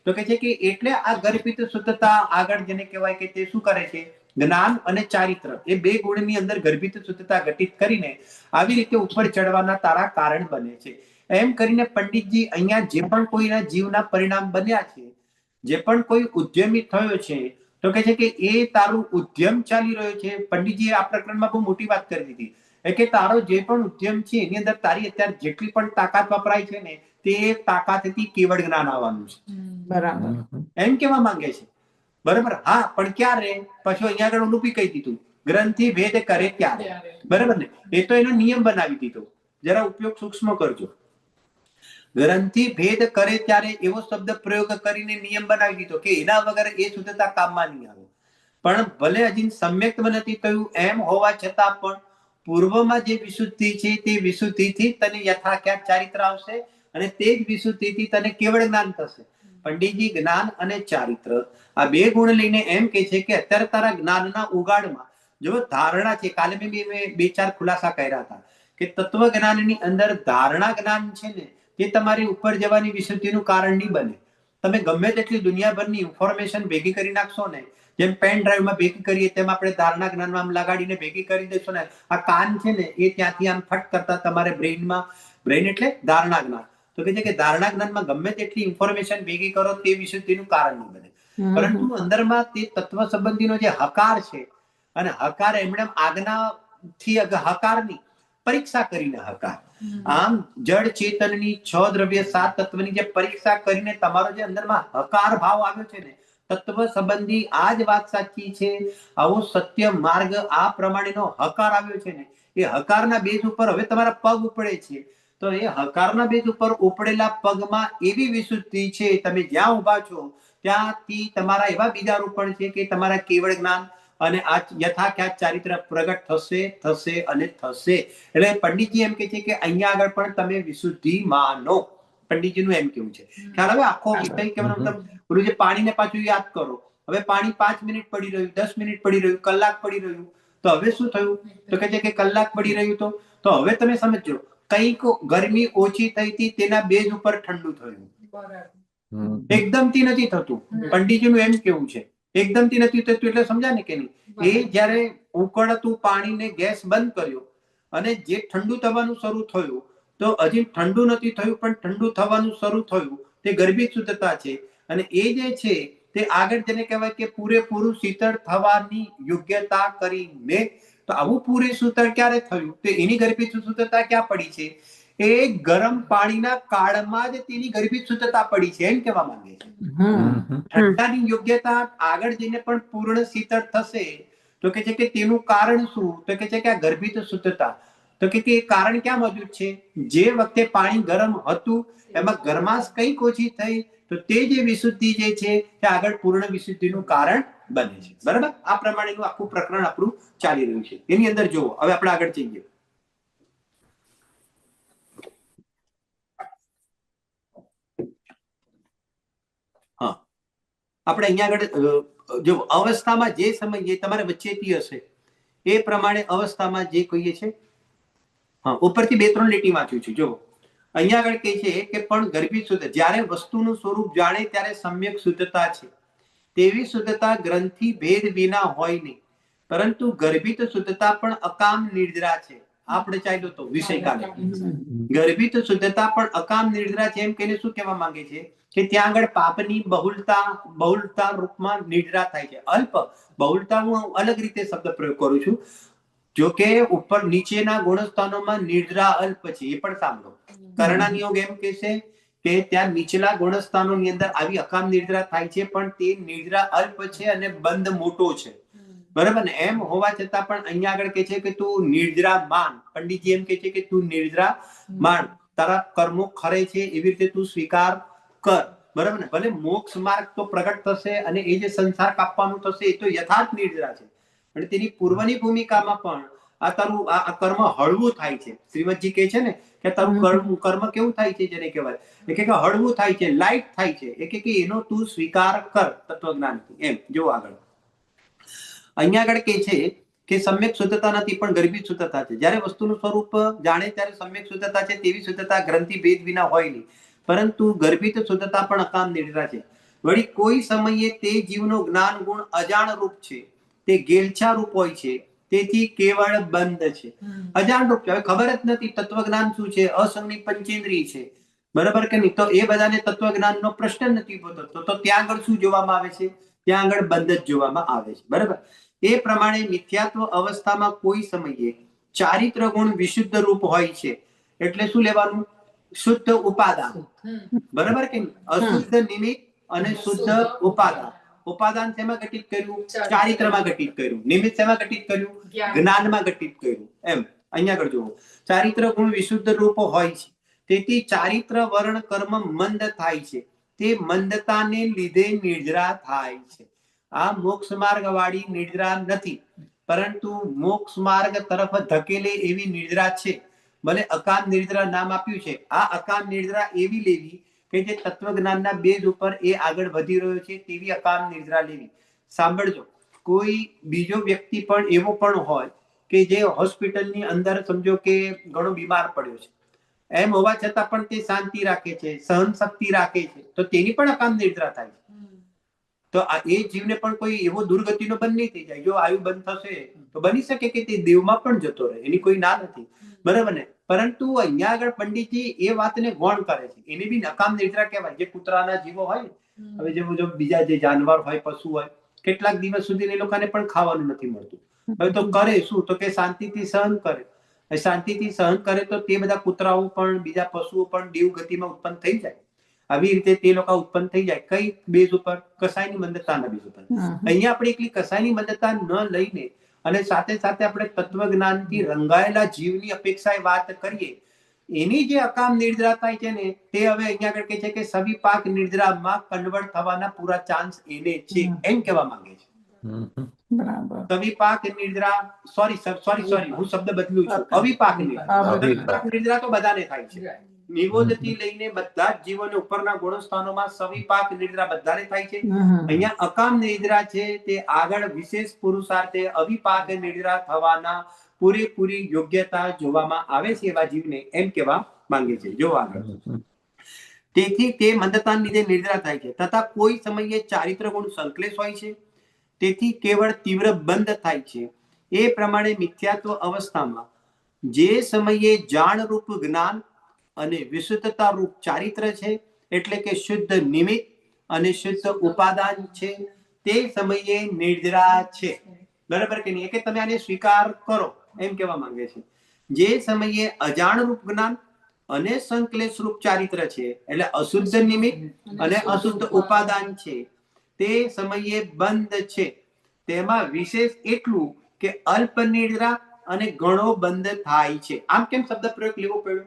S1: તો કે છે કે એટલે આ ગર્ભિત શુદ્ધતા આગળ જેને કહેવાય કે તે શું કરે છે, જ્ઞાન અને ચારિત્ર એ બે ગુણની અંદર ગર્ભિત શુદ્ધતા ઘટિત કરીને આવી રીતે ઉપર ચડવાના તારા કારણ બને છે. એમ કરીને પંડિતજી અહીંયા જે પણ કોઈના જીવના પરિણામ બન્યા છે, જે પણ કોઈ ઉદ્યમી થયો છે, તો કે છે કે એ તારું ઉદ્યમ ચાલી રહ્યો છે. પંડિતજી આ પ્રકરણમાં બહુ મોટી વાત કરી દીધી કે તારો જે પણ ઉદ્યમ છે એની અંદર તારી અત્યારે જેટલી પણ તાકાત વપરાય છે ને, તે તાકાતથી કેવળ જ્ઞાન આવવાનું છે.
S3: બરાબર.
S1: એમ કેવા માંગે છે. બરાબર. હા, પણ ક્યારે? પછી અહીંયા આગળ ઓલું બી કહી દીધું, ગ્રંથિ ભેદ કરે ત્યારે. બરાબર ને? એ તો એનો નિયમ બનાવી દીધો. જરા ઉપયોગ સૂક્ષ્મ કરજો. ગ્રંથિ ભેદ કરે ત્યારે એવો શબ્દ પ્રયોગ કરીને નિયમ બનાવી દીધો કે એના વગર એ શુદ્ધતા કામમાં નહીં આવે. પણ ભલે હજી સમ્યક નથી થયું એમ હોવા છતાં પણ પૂર્વમાં જે વિશુદ્ધિ છે તે વિશુદ્ધિથી તને યથાખ્યાત ચારિત્ર આવશે, અને તે જ વિશુદ્ધિથી તને કેવળ જ્ઞાન થશે. પંડિતજી જ્ઞાન અને ચારિત્ર આ બે ગુણ લઈને એમ કે છે કે અત્યારે તારા જ્ઞાનના ઉગાડમાં જો ધારણા છે, કાલે મેં 2-4 ખુલાસા કર્યા હતા કે તત્વ જ્ઞાનની અંદર ધારણા જ્ઞાન છે ને, તે તમારી ઉપર જવાની વિશુદ્ધિનું કારણ નહીં બને. તમે ગમે તેટલી દુનિયાભરની ઇન્ફોર્મેશન ભેગી કરી નાખશો ને, જેમ પેન ડ્રાઈવમાં ભેગી કરીએ તેમ આપણે ધારણા જ્ઞાનમાં આમ લગાડીને ભેગી કરી દઈશું ને, આ કાન છે ને એ ત્યાંથી આમ ફટ કરતા તમારે બ્રેઇનમાં, બ્રેઇન એટલે ધારણા જ્ઞાન, તો કે છે કે ધારણા જ્ઞાનમાં ગમે તેટલી ઇન્ફોર્મેશન ભેગી કરો તે વિશુદ્ધિનું કારણ નહીં બને. પરંતુ અંદરમાં તે તત્વ સંબંધીનો જે હકાર છે, અને હકાર એમણે આજ્ઞાથી હકારની પરીક્ષા કરીને હકાર, આમ જળ ચેતનની 6 દ્રવ્ય 7 તત્વની જે પરીક્ષા કરીને તમારો જે અંદરમાં હકાર ભાવ આવ્યો છે ને, તત્વ સંબંધી આ જ વાત સાચી છે, આવો સત્ય માર્ગ આ પ્રમાણેનો હકાર આવ્યો છે ને, એ હકારના બેઝ ઉપર હવે તમારા પગ ઉપડે છે. તો એ હકારના બેઝ ઉપર ઉપડેલા પગમાં એવી વિશુદ્ધિ છે, તમે જ્યાં ઉભા છો ત્યાંથી તમારા એવા બીજારોપણ છે કે તમારા કેવળ જ્ઞાન અને આ યથાખ્યાત ચારિત્ર પ્રગટ થશે અને થશે. એટલે પંડિતજી એમ કે છે કે અહીંયા આગળ પણ તમે વિશુદ્ધિ માનો. પંડિતજીનું એમ કેવું છે. ખ્યાલ હવે આખો વિષય કેવાનો મતલબ પેલું જે પાણીને પાછું યાદ કરો. હવે પાણી 5 મિનિટ પડી રહ્યું, 10 મિનિટ પડી રહ્યું, કલાક પડી રહ્યું, તો હવે શું થયું? તો કે છે કે કલાક પડી રહ્યું, તો હવે તમે સમજો કઈક ગરમી ઓછી થઈ હતી, તેના બેઝ ઉપર ઠંડુ થયું. એકદમથી નથી થતું. પંડિતજીનું એમ કેવું છે એકદમથી નથી થતું એટલે સમજા ને કે નહીં. એ જયારે ઉકળતું પાણીને ગેસ બંધ કર્યો અને જે ઠંડુ થવાનું શરૂ થયું, તો હજી ઠંડુ નથી થયું પણ ઠંડુ થવાનું શરૂ થયું, તે ગર્ભિત શુદ્ધતા છે. અને એ જે છે તે આગળ જેને કહેવાય કે પૂરેપૂરું શીતળ થવાની યોગ્યતા કરીને, તો આવું પૂરી શીતળ ક્યારે થયું? તો એની ગર્ભિત શુદ્ધતા ક્યાં પડી છે? એ ગરમ પાણીના કાળમાં જ તેની ગર્ભિત શુદ્ધતા પડી છે, એમ કહેવા માંગે છે. ઠંડાની યોગ્યતા આગળ જઈને પણ પૂર્ણ શીતળ થશે, તો કે છે કે તેનું કારણ શું? તો કે છે કે આ ગર્ભિત શુદ્ધતા. તો કે એ કારણ ક્યાં મોજૂદ છે? જે વખતે પાણી ગરમ હતું એમાં ગરમાશ કઈક ઓછી થઈ, તો તે જે વિશુદ્ધિ જે છે તે આગળ પૂર્ણ વિશુદ્ધિનું કારણ બને છે. બરાબર? આ પ્રમાણેનું આખું પ્રકરણ આપણું ચાલી રહ્યું છે. એની અંદર જુઓ, હવે આપણે આગળ જઈએ. હા, આપણે અહીંયા આગળ જો અવસ્થામાં જે સમય તમારે વચ્ચેથી હશે એ પ્રમાણે અવસ્થામાં જે કહીએ છે, હા, ઉપરથી 2-3 લીટી વાંચ્યું છે. જો અહીંયા આગળ કહે છે કે પણ ગર્ભિત શુદ્ધ, જ્યારે વસ્તુનું સ્વરૂપ જાણે ત્યારે સમ્યક શુદ્ધતા છે, તેવી શુદ્ધતા ગ્રંથિ ભેદ વિના હોય નહીં, પરંતુ ગર્ભિત શુદ્ધતા પણ અકામ નિર્જરા છે. આપણે ચાલ્યો તો વિષય કાલે ગર્ભિત શુદ્ધતા પણ અકામ નિર્જરા છે. એમ કહીને શું કહેવા માંગે છે કે ત્યાં આગળ પાપની બહુલતા રૂપમાં નિર્જરા થાય છે. અલ્પ બહુલતા હું અલગ રીતે શબ્દ પ્રયોગ કરું છું, જો કે ઉપર નીચેના ગુણસ્થાનોમાં નિર્જરા અલ્પ છે. એ પણ સાંભળો. કર્ણા નિયોગ એમ કે છે કે ત્યાં નીચલા ગુણસ્થાનોની અંદર આવી અકામ નિર્જરા થાય છે, પણ તે નિર્જરા અલ્પ છે અને બંધ મોટો છે. બરાબર ને? એમ હોવા છતાં પણ અહીંયા આગળ કે છે કે તું નિર્જરા માન. પંડિતજી એમ કે છે કે તું નિર્જરા માન, તારા કર્મો ખરે છે એવી રીતે તું સ્વીકાર કર. બરાબર ને? ભલે મોક્ષ માર્ગ તો પ્રગટ થશે અને એ જે સંસાર કાપવાનું થશે એ તો યથાર્થ નિદ્રા છે, અને તેની પૂર્વની ભૂમિકામાં પણ આ તારું આ કર્મ હળવું થાય છે. શ્રીમદજી કહે છે ને કે તારું કર્મ કેવું થાય છે, જેને કહેવાય એ કે હળવું થાય છે, લાઇટ થાય છે. એ કે એનો તું સ્વીકાર કર તત્વજ્ઞાનથી. એમ જો આગળ અહીંયા આગળ કે છે કે સમ્યક શુદ્ધતા નથી પણ ગર્ભિત શુદ્ધતા છે. જ્યારે વસ્તુનું સ્વરૂપ જાણે ત્યારે સમ્યક શુદ્ધતા છે તેવી શુદ્ધતા ગ્રંથિ ભેદ વિના હોય નહીં, પરંતુ ગર્ભિત શુદ્ધતા પણ અકામ નિદ્રા છે. વળી કોઈ સમયે તે જીવનો જ્ઞાન ગુણ અજાણ રૂપ છે, તે ગેલછા રૂપ હોય છે, તેથી કેવળ બંધ છે. અજાણ રૂપ છે, હવે ખબર જ નથી તત્વજ્ઞાન શું છે, અસંગની પંચેન્દ્રિય છે, બરાબર કે નહીં? તો એ બધાને તત્વજ્ઞાનનો પ્રશ્ન નથી હોતો, તો ત્યાં આગળ શું જોવામાં આવે છે? ત્યાં આગળ બંધ જ જોવામાં આવે છે, બરાબર? એ પ્રમાણે મિથ્યાત્વ અવસ્થામાં કોઈ સમયે ચારિત્ર ગુણ વિશુદ્ધ રૂપ હોય છે, એટલે શું લેવાનું? શુદ્ધ ઉપાદાન, બરાબર કે નહીં? અશુદ્ધ નિમિત્ત અને શુદ્ધ ઉપાદાન. ઉપાદાન શેમાં ઘટિત કર્યું? ચારિત્રમાં ઘટિત કર્યું. નિમિત્ત શેમાં ઘટિત કર્યું? જ્ઞાનમાં ઘટિત કર્યું. એમ અહીંયા આગળ જુઓ, ચારિત્ર ગુણ વિશુદ્ધ રૂપ હોય છે, તેથી ચારિત્ર વર્ણ કર્મ મંદ થાય છે, તે મંદતાને લીધે નિદ્રા થાય છે. આ મોક્ષ માર્ગ વાળી નિદ્રા નથી, પરંતુ મોક્ષ માર્ગ તરફ ધકેલે એવી નિદ્રા છે. ભલે અકામ નિદ્રા નામ આપ્યું છે. આ અકામ નિદ્રા એવી લેવી કે જે તત્વજ્ઞાનના બેઝ ઉપર એ આગળ વધી રહ્યો છે, તેવી અકામ નિદ્રા લેવી. સાંભળજો, કોઈ બીજો વ્યક્તિ પણ એવો પણ હોય કે જે હોસ્પિટલની અંદર સમજો કે ઘણો બીમાર પડ્યો છે, એમ હોવા છતાં પણ તે શાંતિ રાખે છે, સહન શક્તિ રાખે છે, તો તેની પણ અકામ નિદ્રા થાય છે. તો એ જીવને પણ કોઈ એવો દુર્ગતિનો બંધ નહીં થઈ જાય. જો આયુ બંધ થશે તો બની શકે કે તે દેવમાં પણ જતો રહે, એની કોઈ ના નથી, બરાબર ને? પરંતુ અહીંયા આગળ પંડિતજી એ વાતને ગૌણ કરે છે, એને બી અકામ નિદ્રા કહેવાય. જે કૂતરાના જીવો હોય, હવે જો બીજા જે જાનવર હોય, પશુ હોય, કેટલાક દિવસ સુધી એ લોકોને પણ ખાવાનું નથી મળતું. હવે તો કરે શું? તો કે શાંતિથી સહન કરે. શાંતિથી સહન કરે તો તે બધા કૂતરાઓ પણ બીજા પશુઓ પણ દેવ ગતિમાં ઉત્પન્ન થઈ જાય. આવી રીતે તે લોકો ઉત્પન્ન થઈ જાય. કઈ બેઝ ઉપર? કસાયની મંદતાના બેઝ ઉપર. અહીંયા આપણે એકલી કસાયની મંદતા ન લઈને અને સાથે સાથે આપણે તત્વજ્ઞાનથી રંગાયેલા જીવની અપેક્ષાએ વાત કરીએ, એની જે અકામ નિદ્રા થાય છે ને, તે હવે અહીંયા આગળ કહે છે કે સવિપાક નિદ્રામાં કન્વર્ટ થવાના પૂરા ચાન્સ એને છે, એમ કહેવા માંગે છે. સવિપાક નિદ્રા, સોરી હું શબ્દ બદલું છું, અવિપાક નિદ્રા તો બધાને થાય છે. નિગોદથી લઈને બધા જ જીવોને ઉપરના ગુણસ્થાનોમાં સવિપાક નિદ્રા બધાને થાય છે. અહીંયા અકામ નિદ્રા છે તે આગળ વિશેષ પુરુષાર્થે અવિપાક નિદ્રા થવાના પૂરેપૂરી યોગ્યતા જોવામાં આવે છે એવા જીવને, એમ કહેવા માંગે છે. જો આગળ, તેથી તે મંદતાને લીધે નિદ્રા થાય છે, તથા કોઈ સમયે ચારિત્ર ગુણ સંકલેશ હોય છે, તેથી કેવળ તીવ્ર બંધ થાય છે. એ પ્રમાણે મિથ્યાત્વ અવસ્થામાં જે સમયે જાણ રૂપ જ્ઞાન અને વિશુદ્ધતા રૂપ ચારિત્ર છે, એટલે કે શુદ્ધ નિમિત્ત અને શુદ્ધ ઉપાદાન છે, તે સમયે નિદ્રા છે, બરાબર કે નહીં? કે તમે આને સ્વીકાર કરો, એમ કહેવા માંગે છે. જે સમયે અજાણ રૂપ જ્ઞાન અને સંકલેશ રૂપ ચારિત્ર છે, એટલે અશુદ્ધ નિમિત્ત અને અશુદ્ધ ઉપાદાન છે, તે સમયે બંધ છે. તેમાં વિશેષ એટલું કે અલ્પ નિદ્રા અને ઘણો બંધ થાય છે. આમ કેમ શબ્દ પ્રયોગ લેવો પડ્યો?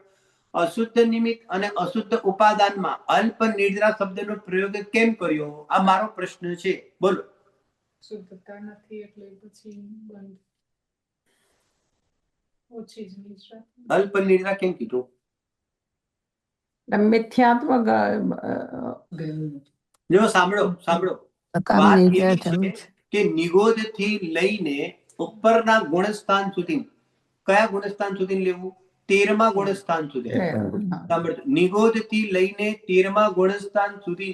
S1: અશુદ્ધ નિમિત્ત અને અશુદ્ધ ઉપાદાનમાં અલ્પ નિદ્રા શબ્દનો પ્રયોગ કેમ કર્યો? આ મારો પ્રશ્ન છે, બોલો.
S3: શુદ્ધતા નથી એટલે પછી બંધ, ઓછી જ નિદ્રા.
S1: અલ્પ નિદ્રા કેમ કીધું?
S4: મિથ્યાત્વ
S1: જો સાંભળો, વાત એવી છે કે નિગોદ થી લઈને ઉપરના ગુણસ્થાન સુધી, કયા ગુણસ્થાન સુધી લેવું? 13મા ગુણસ્થાન સુધી. સાંભળજો, નિગોદ થી લઈને 13મા ગુણસ્થાન સુધી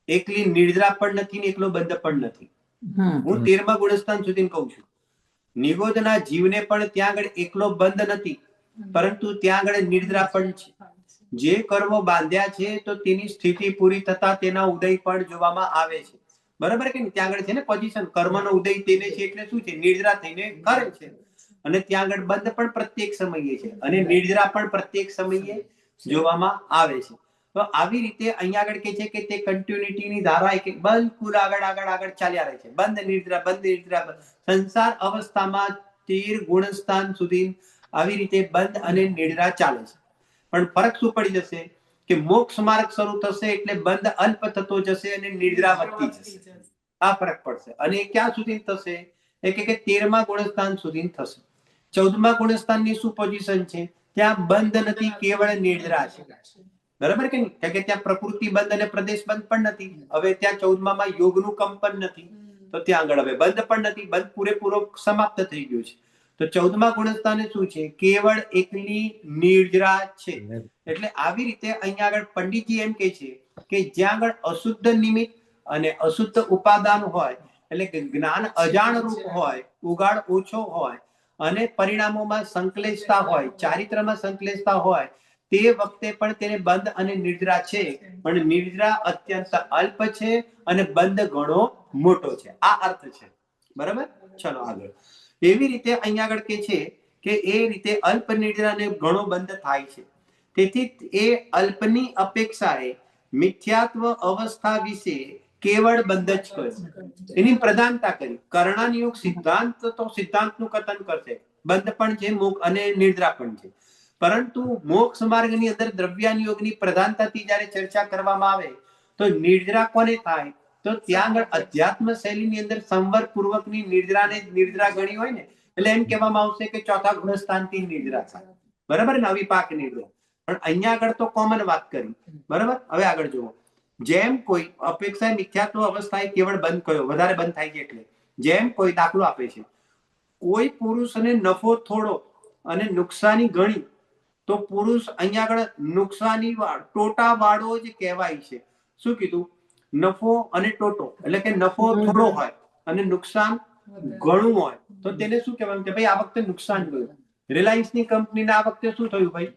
S1: એકલી નિદ્રા પણ નથી ને એકલો બંધ પણ નથી. હું 13મા ગુણસ્થાન સુધી કહું છું. નિગોદના જીવને પણ ત્યાં આગળ એકલો બંધ નથી, પરંતુ ત્યાં આગળ નિદ્રા પણ છે. જે કર્મો બાંધ્યા છે તો તેની સ્થિતિ પૂરી થતા તેના ઉદય પણ જોવામાં આવે છે, બરાબર કે ત્યાં આગળ છે ને પોઝિશન, કર્મનો ઉદય તેને છે, એટલે શું છે? નિદ્રા થઈને કરે છે. અને ત્યાં આગળ બંધ પણ પ્રત્યેક સમયે છે, અને નિદ્રા પણ પ્રત્યેક સમયે જોવામાં આવે છે. તો આવી રીતે અહીંયા આગળ કે છે કે તે કન્ટિન્યુટીની ધારા એક બિલકુલ આગળ ચાલ્યા રહે છે. બંધ નિદ્રા સંસાર અવસ્થામાં 13 ગુણસ્થાન સુધી આવી રીતે બંધ અને નિદ્રા ચાલે છે. પણ ફરક શું પડી જશે કે મોક્ષ માર્ગ શરૂ થશે એટલે બંધ અલ્પ થતો જશે અને નિદ્રા વધતી જશે. આ ફરક પડશે. અને એ ક્યાં સુધી થશે? એ કે 13મા ગુણસ્થાન સુધી થશે. 14મા ગુણસ્થાનની શું પોઝિશન છે? ત્યાં બંધ નથી, કેવળ નિદ્રા છે. બરાબર કે નહીં? કારણ કે ત્યાં પ્રકૃતિ બંધ અને પ્રદેશ બંધ પણ નથી. હવે ત્યાં 14માં યોગનું કંપન નથી, તો ત્યાં આગળ હવે બંધ પણ નથી, બંધ પૂરેપૂરો સમાપ્ત થઈ ગયો છે. તો 14મા ગુણસ્થાને શું છે? કેવળ એકલી નિદ્રા છે. એટલે આવી રીતે અહીંયા આગળ પંડિતજી એમ કે છે કે જ્યાં આગળ અશુદ્ધ નિમિત્ત અને અશુદ્ધ ઉપાદાન હોય, એટલે કે જ્ઞાન અજાણ રૂપ હોય, ઉગાડ ઓછો હોય અને પરિણામોમાં સંકલેશતા હોય, ચારિત્રમાં સંકલેશતા હોય, તે વખતે પણ તેને બંધ અને નિદ્રા છે, પણ નિદ્રા અત્યંત અલ્પ છે અને બંધ ઘણો મોટો છે. આ અર્થ છે. બરાબર? ચલો આગળ. એવી રીતે અહીંયા આગળ કે છે કે એ રીતે અલ્પ નિદ્રાને ઘણો બંધ થાય છે. તેથી એ અલ્પની અપેક્ષાએ મિથ્યાત્વ અવસ્થા વિશે કેવળ બંધ જ કર્યો, એની પ્રધાનતા કરી. કર્ણાનિયોગ સિદ્ધાંત તો સિદ્ધાંતનું કથન કરશે, બંધ પણ છે અને નિદ્રા પણ છે. પરંતુ મોક્ષ માર્ગની અંદર દ્રવ્યાનિયોગની પ્રધાનતાથી જ્યારે ચર્ચા કરવામાં આવે તો નિદ્રા કોને થાય? તો ત્યાં આગળ અધ્યાત્મ શૈલીની અંદર સંવર પૂર્વકની નિદ્રાને નિદ્રા ગણી હોય ને, એટલે એમ કહેવામાં આવશે કે 4થા ગુણસ્થાનથી નિદ્રા થાય. બરાબર ને? અવિપાક નિદ્રા. પણ અહીંયા આગળ તો કોમન વાત કરી. બરાબર? હવે આગળ જુઓ. જેમ કોઈ અપેક્ષા મિથ્યાત્વ અવસ્થાએ કેવળ બંધ કર્યો, વધારે બંધ થાય છે. એટલે જેમ કોઈ દાખલો આપે છે, કોઈ પુરુષને નફો થોડો અને નુકસાની ઘણી, તો પુરુષ અહીંયા આગળ નુકસાની ટોટા વાળો જ કહેવાય છે. શું કીધું? નફો અને ટોટો, એટલે કે નફો થોડો હોય અને નુકસાન ઘણું હોય, તો તેને શું કહેવાય કે ભાઈ આ વખતે નુકસાન ગયું. રિલાયન્સ ની કંપનીને આ વખતે શું થયું ભાઈ?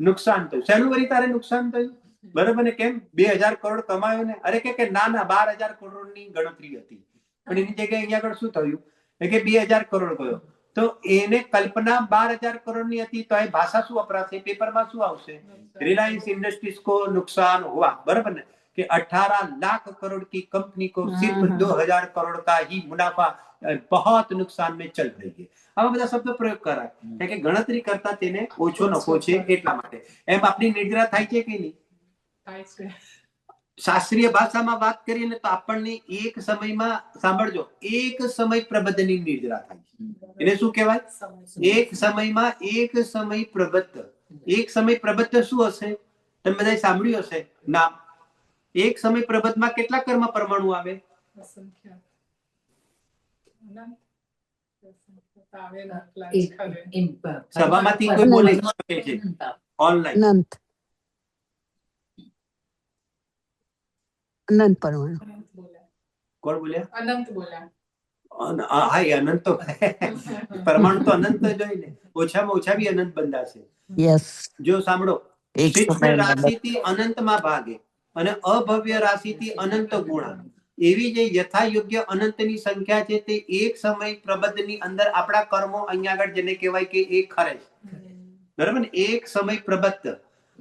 S1: નુકસાન થયું. શેનું વળી તારે નુકસાન થયું? બરાબર ને? કેમ? 2000 કરોડ કમાયો ને? અરે કે ના 12,000 કરોડની ગણતરી હતી, પણ એની જગ્યાએ અહીંયા આગળ શું થયું કે 2000 કરોડ ગયો. તો એને કલ્પના 12,000 કરોડની હતી, તો એ ભાષા શું વપરાશે? પેપરમાં શું આવશે? રિલાયન્સ इंडस्ट्रीज को नुकसान हुआ. बराबर ने? कि 18 लाख करोड़ की कंपनी को सिर्फ 2000 करोड़ का ही मुनाफा बहुत नुकसान में चल रही है. આવા બધા શબ્દો પ્રયોગ કરાય કે ગણતરી કરતા તેને ઓછો નફો છે એટલા માટે. એમ આપણી નિદ્રા થાય છે કે નહીં?
S3: થાય છે.
S1: શાસ્ત્રીય ભાષામાં વાત કરીએ ને તો આપણને એક સમયમાં, સાંભળજો, એક સમય પ્રબદ્ધની નિદ્રા થાય છે. એને શું કહેવાય? એક સમયમાં એક સમય પ્રબદ્ધ. એક સમય પ્રબદ્ધ શું હશે? તમે બધાએ સાંભળ્યું હશે નામ. એક સમય પ્રબદ્ધમાં કેટલા કર્મ પરમાણુ આવે?
S3: અસંખ્ય. અનંત.
S1: સભામાંથી કોઈ બોલી શકે છે ઓનલાઈન?
S4: અનંત પરમાણુ.
S1: કોણ બોલ્યા?
S3: અનંત બોલ્યા.
S1: હા, એ અનંત તો પરમાણુ તો અનંત જ હોય ને. ઓછામાં ઓછા બી અનંત બંધાશે.
S4: યસ.
S1: જો સાંભળો, શિષ્ટ રાશિથી અનંતમાં ભાગે અને અભવ્ય રાશિથી અનંત ગુણા, એવી જે યથા યોગ્ય અનંતની સંખ્યા છે તે એક સમય પ્રબદ્ધની અંદર આપણા કર્મો અહીંયા આગળ જેને કહેવાય કે એ ખરે છે. બરાબર ને? એક સમય પ્રબદ્ધ.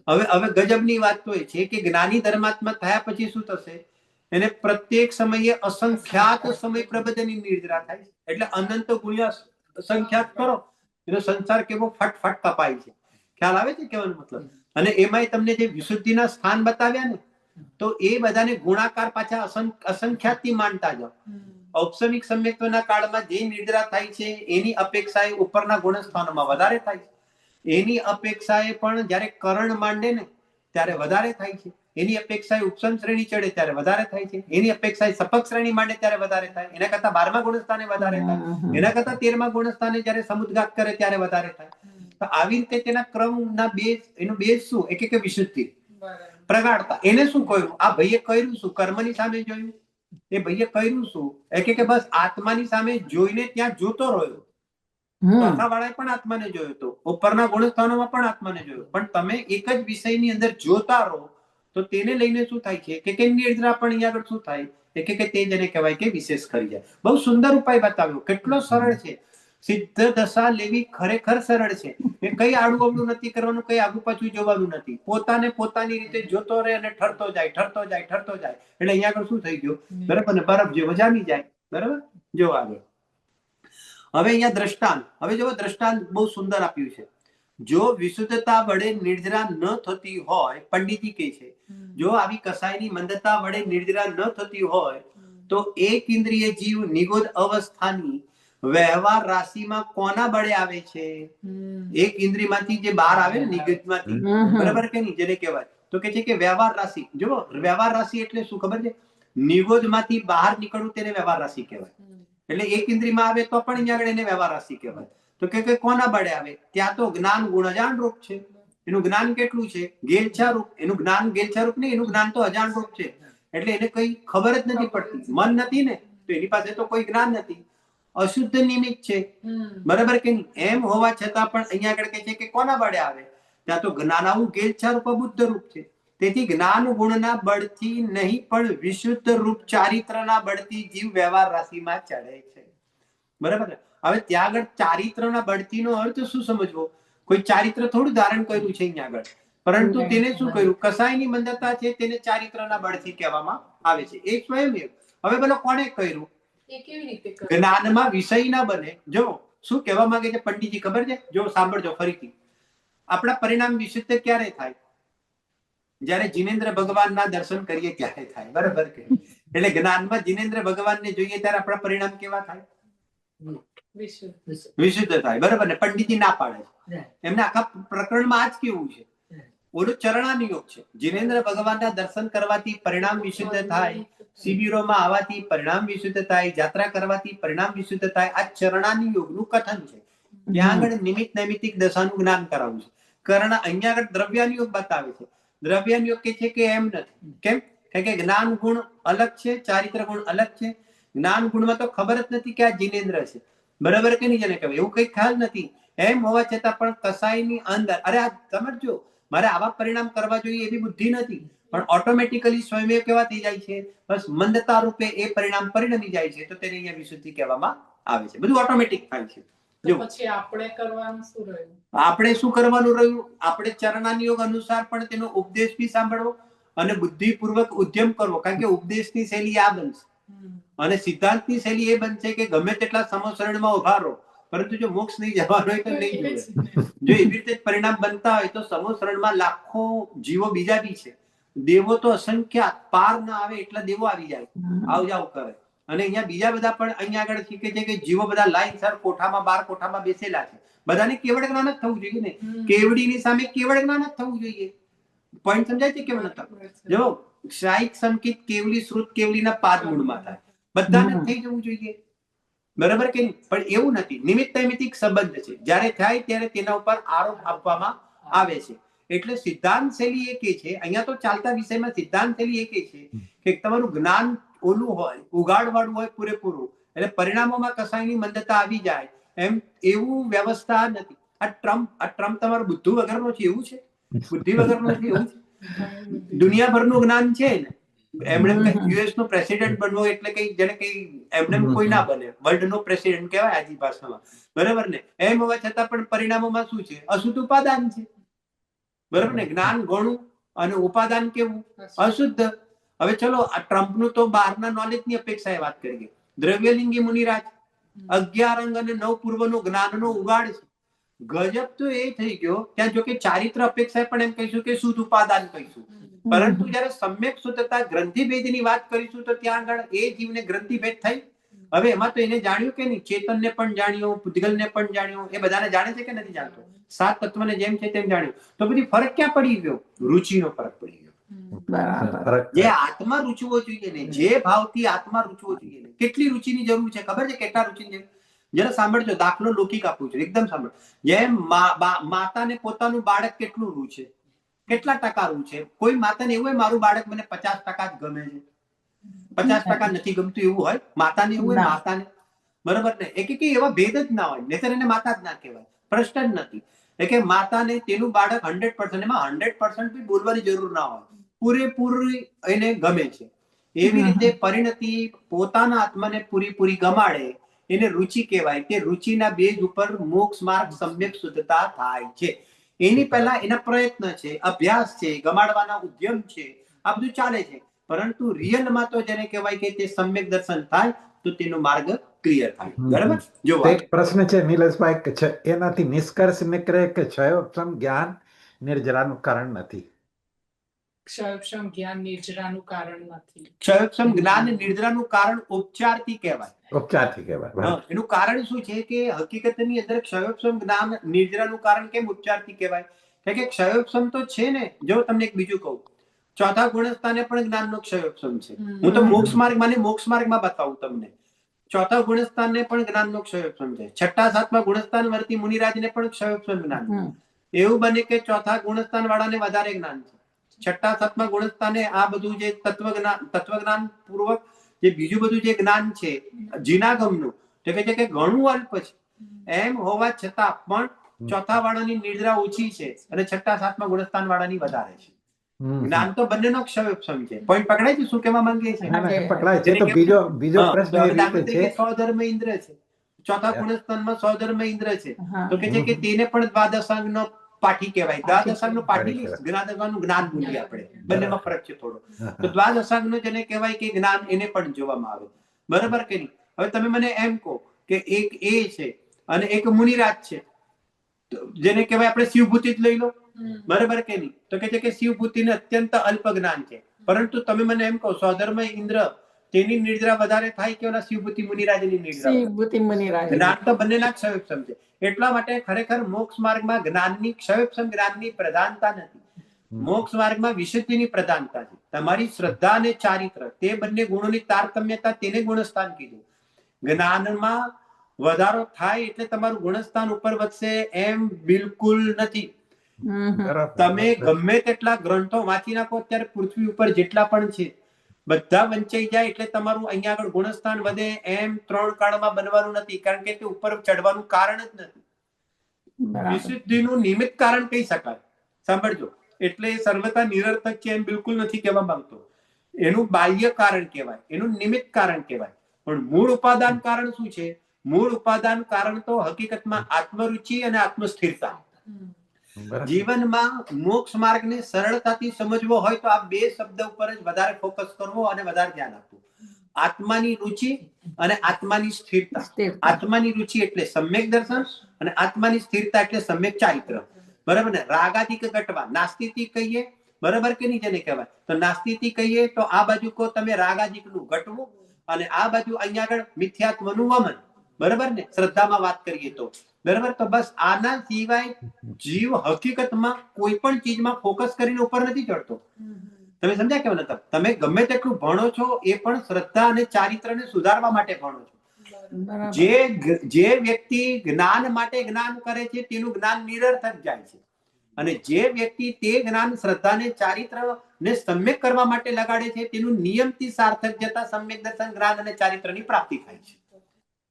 S1: હવે ગજબની વાત તો એ છે કે જ્ઞાની ધર્માત્મા થયા પછી શું થશે? એને પ્રત્યેક સમયે અસંખ્યાત સમય પ્રબદ્ધની નિદ્રા થાય. એટલે અનંત ગુણ્યા અસંખ્યાત કરો, એનો સંસાર કેવો ફટફટ કપાય છે. ખ્યાલ આવે છે કહેવાનો મતલબ? અને એમાંય તમને જે વિશુદ્ધિના સ્થાન બતાવ્યા ને, તો એ બધાને ગુણાકાર પાછા અસંખ્યાતથી માનતા જાઓ. ઔપસમિક સમ્યક્ત્વના કાળમાં જે નિદ્રા થાય છે એની અપેક્ષાએ ઉપરના ગુણસ્થાનોમાં વધારે થાય છે. એની અપેક્ષાએ પણ જ્યારે કરણ માંડે ને ત્યારે વધારે થાય છે. એની અપેક્ષાએ ઉપસમ શ્રેણી ચડે ત્યારે વધારે થાય છે. એની અપેક્ષાએ સપક શ્રેણી માંડે ત્યારે વધારે થાય. એના કરતા 12મા ગુણસ્થાને વધારે થાય. એના કરતા 13મા ગુણસ્થાને જ્યારે સમુદ્ઘાત કરે ત્યારે વધારે થાય. તો આવી રીતે તેના ક્રમના બેઝ, એનો બેઝ શું? એક વિશુદ્ધિ, પ્રગાઢતા. એને શું કહ્યું? આ ભાઈએ કર્યું શું? કર્મની સામે જોયું. એ ભાઈએ કર્યું શું? કે બસ આત્માની સામે જોઈને ત્યાં જોતો રહ્યો. વાળાએ પણ આત્માને જોયો હતો, ઉપરના ગુણસ્થાનોમાં પણ આત્માને જોયો. પણ તમે એક જ વિષયની અંદર જોતા રહો તો તેને લઈને શું થાય છે કે નિદ્રા પણ અહીંયા આગળ શું થાય કે તે જેને કહેવાય કે વિશેષ કરી જાય. બહુ સુંદર ઉપાય બતાવ્યો. કેટલો સરળ છે. સિદ્ધ દશા લેવી ખરેખર સરળ છે. કઈ આડું અવડું નથી કરવાનું, કઈ આગુ પાછું જોવાનું નથી. પોતાને પોતાની રીતે જોતો રહે અને ઠરતો જાય, ઠરતો જાય, ઠરતો જાય. એટલે અહીંયા આગળ શું થઈ ગયું? બરાબર ને? બરફ જેવો જામી જાય. બરાબર? જો આગળ હવે અહીંયા દ્રષ્ટાંત. હવે જો દ્રષ્ટાંત બહુ સુંદર આપ્યું છે. જો વિશુદ્ધતા વડે નિર્જરા ન થતી હોય, પંડિતજી કહે છે, જો આવી કસાયની મંદતા વડે નિર્જરા ન થતી હોય તો એક ઇન્દ્રિય જીવ નિગોદ અવસ્થાની વ્યવહાર રાશિમાં કોના બળે આવે છે? એક ઇન્દ્રિયમાંથી જે બહાર આવે ને નિગોદમાંથી, બરાબર કે નહીં, જેને કહેવાય તો કે છે કે વ્યવહાર રાશિ. જો વ્યવહાર રાશિ એટલે શું ખબર છે? નિગોદમાંથી બહાર નીકળવું તેને વ્યવહાર રાશિ કહેવાય. એટલે એક ઇન્દ્રિયમાં આવે તો પણ અહીંયા આગળ એને વ્યવહાર રાશિ કહેવાય. તો કે કોના બળે આવે? ત્યાં તો જ્ઞાન ગુણ અજાણ રૂપ છે. એનું જ્ઞાન કેટલું છે? ગેલછા રૂપ. એનું જ્ઞાન ગેલછા રૂપ નહીં, એનું જ્ઞાન તો અજાણ રૂપ છે. એટલે એને કઈ ખબર જ નથી પડતી. મન નથી ને, તો એની પાસે તો કોઈ જ્ઞાન નથી. અશુદ્ધ નિમિત્ત છે, બરાબર કે નહીં? એમ હોવા છતાં પણ અહીંયા આગળ કહે છે કે કોના બળે આવે? ત્યાં તો જ્ઞાન આવું ગેલછા રૂપ બુદ્ધ રૂપ છે. તેથી જ્ઞાન ગુણના બળથી નહીં પણ વિશુદ્ધ રૂપ ચારિત્રના બળથી જીવ વ્યવહાર રાશિમાં ચડે છે, બરાબર. હવે ત્યાં આગળ ચારિત્રના બળતીનો અર્થ શું સમજવો? કોઈ ચારિત્ર થોડું ધારણ કર્યું છે અહીંયા આગળ, પરંતુ તેને શું કર્યું? કસાયની મંદતા છે તેને ચારિત્રના બળથી કહેવામાં આવે છે. એ સ્વયં. હવે બોલો કોને કર્યું? જ્ઞાનમાં વિષય ના બને. જો શું કહેવા માંગે છે પંડિતજી ખબર છે? જો સાંભળજો ફરીથી. આપણા પરિણામ વિશુદ્ધ ક્યારે થાય? જયારે જીનેન્દ્ર ભગવાનના દર્શન કરીએ ત્યારે થાય, બરાબર કે? એટલે જ્ઞાનમાં જીનેન્દ્ર ભગવાનને જોઈએ ત્યારે આપણા પરિણામ કેવા થાય? વિશુદ્ધ થાય, બરાબર ને? પંડિતજી ના પાડે છે. એમના આખા પ્રકરણમાં આ જ કેવું છે. ઓલું ચરણાનુયોગ છે. જીનેન્દ્ર ભગવાનના દર્શન કરવાથી પરિણામ વિશુદ્ધ થાય, શિબિરોમાં આવવાથી પરિણામ વિશુદ્ધ થાય, યાત્રા કરવાથી પરિણામ વિશુદ્ધ થાય. આ ચરણાનુયોગનું કથન છે. ત્યાં આગળ નિમિત્ત નૈમિત્તિક દશાનું જ્ઞાન કરાવું છે. કારણ અહીંયા આગળ દ્રવ્યાનુયોગ બતાવે છે. દ્રવ્યાનુયોગ કે છે કે એમ નથી. કેમ? કે જ્ઞાન ગુણ અલગ છે, ચારિત્ર ગુણ અલગ છે. જ્ઞાન ગુણમાં તો ખબર જ નથી કે આ જીનેન્દ્ર છે, બરાબર કે નહીં? જેને કહેવાય એવું કઈ ખ્યાલ નથી. એમ હોવા છતાં પણ કસાયની અંદર અરે આ સમજો, મારે આવા પરિણામ કરવા જોઈએ એવી બુદ્ધિ નથી, પણ ઓટોમેટિકલી સ્વયં કેવા થઈ જાય છે? બસ મંદતા રૂપે એ પરિણામ પરિણમી જાય છે. તો તેને અહીંયા વિશુદ્ધિ કહેવામાં આવે છે. બધું ઓટોમેટિક થાય છે.
S3: પછી આપણે કરવાનું શું રહ્યું?
S1: આપણે શું કરવાનું રહ્યું? આપણે ચરણાનુયોગ અનુસાર પણ તેનો ઉપદેશ બી સાંભળવો અને બુદ્ધિપૂર્વક ઉદ્યમ કરવો. કારણ કે ઉપદેશની શૈલી આ બનશે અને સિદ્ધાંતની શૈલી એ બનશે કે ગમે તેટલા સમસરણમાં ઉભા રહો, પરંતુ જો મોક્ષ નહીં જવાનો હોય તો નહીં જોવે. જો એવી રીતે પરિણામ બનતા હોય તો સમસરણમાં લાખો જીવો બીજા બી છે. દેવો તો અસંખ્ય, પાર ના આવે એટલા દેવો આવી જાય, આવ જાવ કરે. અને અહીંયા બીજા બધા પણ અહીંયા આગળ શીખે છે કે જીવો બધા લાઈનસર કોઠામાં 12 કોઠામાં બેસેલા છે. બધાને કેવળ જ્ઞાન જ થવું જોઈએ ને. કેવડીની સામે કેવળ જ્ઞાન જ થવું જોઈએ. પોઈન્ટ સમજાય છે કેમ નતા? જો શાહિક સંકિત કેવલી શ્રુત કેવલીના પાદ મૂળમાં થાય, બધાને થઈ જવું જોઈએ, બરાબર કે નહીં? પણ એવું નથી. નિમિત્ત નૈમિત્તિક સંબંધ છે. જ્યારે થાય ત્યારે તેના ઉપર આરોપ આપવામાં આવે છે. એટલે સિદ્ધાંત શૈલી એ કે છે, અહીંયા તો ચાલતા વિષયમાં સિદ્ધાંત શૈલી એ કે છે કે તમારું જ્ઞાન ઓલું હોય, ઉગાડવાળું હોય પૂરેપૂરું, એટલે પરિણામોમાં કસાયની મંદતા આવી જાય એમ એવું વ્યવસ્થા નથી. આ ટ્રમ્પ તમારું બુદ્ધિ વગરનો છે એવું છે? બુદ્ધિ વગરનો છે એવું છે? દુનિયાભરનું જ્ઞાન છે ને. એમણે યુએસ નો પ્રેસિડેન્ટ બનવો એટલે કઈ જેને કઈ એમને કોઈ ના બને. વર્લ્ડ નો પ્રેસિડેન્ટ કહેવાય આજી ભાષામાં, બરાબર ને? એમ હોવા છતાં પણ પરિણામોમાં શું છે? અશુદ્ધ ઉપાદાન છે, બરાબર ને? જ્ઞાન ગણું અને ઉપાદાન કેવું? અશુદ્ધ. હવે ચલો આ ટ્રમ્પ નું તો બહારના નોલેજ ની અપેક્ષાએ વાત કરીએ. દ્રવ્યલિંગી મુનિરાજ 11 અંગ અને 9 પૂર્વનું જ્ઞાનનો ઉગાડ છે. ગજબ તો એ થઈ ગયો. ત્યાં જો કે ચારિત્ર અપેક્ષાએ પણ એમ કહીશું કે શુદ્ધ ઉપાદાન કહીશું, પરંતુ જયારે સમ્યક શુદ્ધતા ગ્રંથિભેદની વાત કરીશું તો ત્યાં આગળ એ જીવને ગ્રંથિભેદ થઈ. હવે એમાં તો એને જાણ્યું કે નહીં? ચેતનને પણ જાણ્યું, પૂતગલને પણ જાણ્યું. એ બધાને જાણે છે કે નથી જાણતો? 7 તત્વને જેમ છે તેમ જાણ્યું. તો બધી ફરક ક્યાં પડી ગયો? રુચિનો ફરક પડી ગયો. જે આત્મા રૂચવો જોઈએ ને, જે ભાવથી આત્મા રૂચવો જોઈએ ને, કેટલી રુચિની જરૂર છે ખબર છે? કેટલા રુચિની જરૂર? જરા સાંભળજો, દાખલો લૌકિક આપું છું, એકદમ સાંભળો. જેમ માતાને પોતાનું બાળક કેટલું રૂચે, કેટલા ટકા રૂચે? કોઈ માતાને એવું હોય મારું બાળક મને 50% જ ગમે છે, 50% નથી ગમતું એવું હોય? માતાને એવું હોય? માતાને, બરાબર ને? એક એવા ભેદ જ ના હોય, નહીતર એને માતા જ ના કહેવાય. પ્રશ્ન જ નથી. કે માતાને તેનું બાળક 100%, એમાં 100% બી બોલવાની જરૂર ના હોય, પૂરેપૂરી એને ગમે છે. એવી રીતે પરિણતિ પોતાના આત્માને પૂરી ગમાડે એને રુચિ કહેવાય. કે રુચિના બેઝ ઉપર મોક્ષ માર્ગ સમ્યક શુદ્ધતા થાય છે. એની પહેલા એના પ્રયત્ન છે, અભ્યાસ છે, ગમાડવાના ઉદ્યમ છે, આ બધું ચાલે છે. પરંતુ રિયલમાં તો જેને કહેવાય કે તે સમ્યક દર્શન થાય તો તેનો માર્ગ ક્લિયર થાય.
S2: હમ.
S1: બરાબર. જો
S2: તો એક પ્રશ્ન છે નિલેશભાઈ કે એનાથી નિષ્કર્ષ નીકળે કે ક્ષયોક્ષમ જ્ઞાન નિર્જરાનું કારણ નથી.
S3: ક્ષયોક્ષમ જ્ઞાન નિર્જરાનું કારણ નથી.
S1: ક્ષયોક્ષમ જ્ઞાન નિર્જરાનું કારણ ઉપચારથી કહેવાય.
S2: ઉપચારથી કહેવાય. બરાબર.
S1: એનું કારણ શું છે કે હકીકતની અંદર ક્ષયોક્ષમ જ્ઞાન નિર્જરાનું કારણ કેમ ઉપચારથી કહેવાય? કે ક્ષયોક્ષમ તો છે ને. જો તમને એક બીજું કહું, ચોથા ગુણસ્થાને પણ જ્ઞાનનો ક્ષયોક્ષમ છે. હું તો મોક્ષ માર્ગમાં બતાવું તમને. ચોથા ગુણસ્થાનને પણ જ્ઞાનનો ક્ષયોક્ષમ છે. છઠ્ઠા સાતમા ગુણસ્થાન વર્તી મુનિરાજને પણ ક્ષયોક્ષમ જ્ઞાન. એવું બને કે ચોથા ગુણસ્થાન વાળાને વધારે જ્ઞાન છે. છઠ્ઠા સાતમા ગુણસ્થાને આ બધું જે તત્વજ્ઞાન પૂર્વક જે બીજું બધું જે જ્ઞાન છે જીનાગમનું, તો કે છે કે ઘણું અલ્પ છે. એમ હોવા છતાં પણ ચોથા વાળાની નિર્જરા ઓછી છે અને છઠ્ઠા સાતમા ગુણસ્થાન વાળાની વધારે છે. જ્ઞાન તો બંનેનો ક્ષયોક્ષમ છે. પોઈન્ટ પકડાય છે શું કહેવા માંગે છે?
S2: પકડાય છે. તો બીજો પ્રશ્ન એ રીતે છે
S1: કે સ્વધર્મ ઇન્દ્ર છે. ચોથા ગુણસ્થાનમાં સ્વધર્મ ઇન્દ્ર છે. તો કે છે કે તેને પણ દ્વાદશાંગનો પાઠી કહેવાય. દ્વાદશાંગનો પાઠી જ્ઞાનનું જ્ઞાન બોલીએ આપણે. બંનેમાં ફરક છે થોડો. તો દ્વાદશાંગનો જેને કહેવાય કે જ્ઞાન, એને પણ જોવામાં આવે. બરાબર કે નહીં? હવે તમે મને એમ કહો કે એક એ છે અને એક મુનિરાજ છે, જેને કહેવાય આપણે શિવભૂતિ જ લઈ લો. બરાબર કે નહીં? તો કે છે કે શિવભૂતિને અત્યંત અલ્પ જ્ઞાન છે. પરંતુ તમે મને એમ કહો સ્વધર્મ ઇન્દ્ર તેની નિર્જરા વધારે થાય કે ઓલા શિવભૂતિ મુનિરાજની નિર્જરા? જ્ઞાન તો બંનેના ક્ષયોક્ષમ છે. એટલા માટે ખરેખર મોક્ષ માર્ગમાં જ્ઞાનની ક્ષયોક્ષમ જ્ઞાનની પ્રધાનતા નથી. મોક્ષ માર્ગમાં વિશુદ્ધિની પ્રધાનતા છે. તમારી શ્રદ્ધા અને ચારિત્ર, તે બંને ગુણોની તારતમ્યતા, તેને ગુણસ્થાન કીધું. જ્ઞાનમાં વધારો થાય એટલે તમારું ગુણસ્થાન ઉપર વધશે એમ બિલકુલ નથી. તમે ગમે તેટલા ગ્રંથો વાંચી નાખો અત્યારે પૃથ્વી ઉપર જેટલા પણ છે, બધા વંચાઈ જાય એટલે તમારું અહીંયા આગળ ગુણસ્થાન વધે એમ 3 કાળમાં બનવાનું નથી. કારણ કે તે ઉપર ચડવાનું કારણ જ નથી. વિશુદ્ધિનું નિમિત્ત કારણ કહી શકાય. સાંભળજો, એટલે સર્વતા નિરર્થક છે એમ બિલકુલ નથી કહેવા માંગતો. એનું બાહ્ય કારણ કહેવાય, એનું નિમિત્ત કારણ કહેવાય. પણ મૂળ ઉપાદાન કારણ શું છે? મૂળ ઉપાદાન કારણ તો હકીકતમાં આત્મરુચિ અને આત્મસ્થિરતા. જીવનમાં મોક્ષ માર્ગને સરળતાથી સમજવો હોય તો આ બે શબ્દ ઉપર જ વધારે ફોકસ કરવો અને વધારે ધ્યાન આપવું. આત્માની રુચિ અને આત્માની સ્થિરતા. આત્માની રુચિ એટલે સમ્યક દર્શન અને આત્માની સ્થિરતા એટલે સમ્યક ચારિત્ર. બરાબર ને? રાગાધિક ઘટવા નાસ્તિથી કહીએ, બરાબર કે નહીં જેને કહેવાય? તો નાસ્તિથી કહીએ તો આ બાજુ કહો તમે રાગાધિકનું ઘટવું અને આ બાજુ અહીંયા આગળ મિથ્યાત્વનું વમન. બરાબર ને? શ્રદ્ધામાં વાત કરીએ તો. બરાબર. તો બસ આના સિવાય જીવ હકીકતમાં કોઈ પણ ચીજમાં ફોકસ કરીને ઉપર નથી ચડતો. તમે સમજ્યા કેમ નતા? તમે ગમે તેટલું ભણો છો એ પણ શ્રદ્ધા અને ચારિત્રને સુધારવા માટે ભણો છો. જે વ્યક્તિ જ્ઞાન માટે જ્ઞાન કરે છે તેનું જ્ઞાન નિરર્થક જાય છે. અને જે વ્યક્તિ તે જ્ઞાન શ્રદ્ધાને ચારિત્રને સમ્યક કરવા માટે લગાડે છે તેનું નિયમથી સાર્થક જતા સમ્યક દર્શન, જ્ઞાન અને ચારિત્રની પ્રાપ્તિ થાય છે.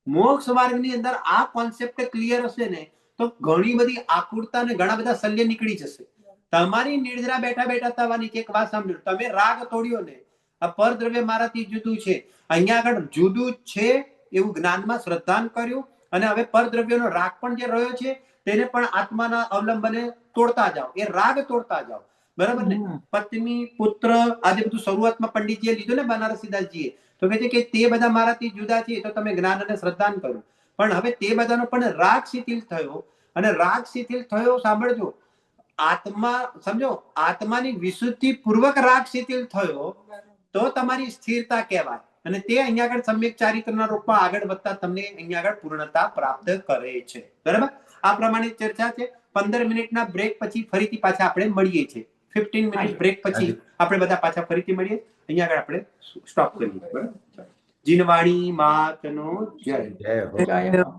S1: મોક્ષ માર્ગની અંદર આ કોન્સેપ્ટ ક્લિયર હશે ને તો ઘણી બધી આકુરતા અને ઘણા બધા શલ્ય નીકળી જશે. તમારી નિર્જરા બેઠા બેઠા થવાની છે. એક વાત સાંભળો, તમે રાગ તોડ્યો ને, આ પરદ્રવ્ય મારાથી જુદું છે, અહીંયા આગળ જુદું છે એવું જ્ઞાનમાં શ્રદ્ધાન કર્યું અને હવે પરદ્રવ્યનો રાગ પણ જે રહ્યો છે તેને પણ આત્માના અવલંબને તોડતા જાઓ. એ રાગ તોડતા જાઓ. બરાબર ને? પત્ની, પુત્ર, આજે બધું શરૂઆતમાં પંડિતજીએ લીધું ને બનારસીદાસજીએ, તો કહે છે કે તે બધા મારાથી જુદા છે તો તમે જ્ઞાન અને શ્રદ્ધાન કર્યું. પણ હવે તે બધાનો પણ રાગ શિથિલ થયો અને રાગ શિથિલ થયો. સાંભળજો, આત્મા સમજો, આત્માની વિશુદ્ધિ પૂર્વક રાગ શિથિલ થયો તો તમારી સ્થિરતા કહેવાય અને તે અહીંયા આગળ સમ્યક ચારિત્રના રૂપમાં આગળ વધતા તમને અહીંયા આગળ પૂર્ણતા પ્રાપ્ત કરે છે. બરાબર? આ પ્રમાણે ચર્ચા છે. 15 મિનિટના બ્રેક પછી ફરીથી પાછા આપણે મળીએ છીએ. 15 મિનિટ બ્રેક પછી આપણે બધા પાછા ફરીથી મળીએ. અહીંયા આગળ આપણે સ્ટોપ કરીએ. બરાબર? જીનવાણી માતનો જય.
S2: જય હો.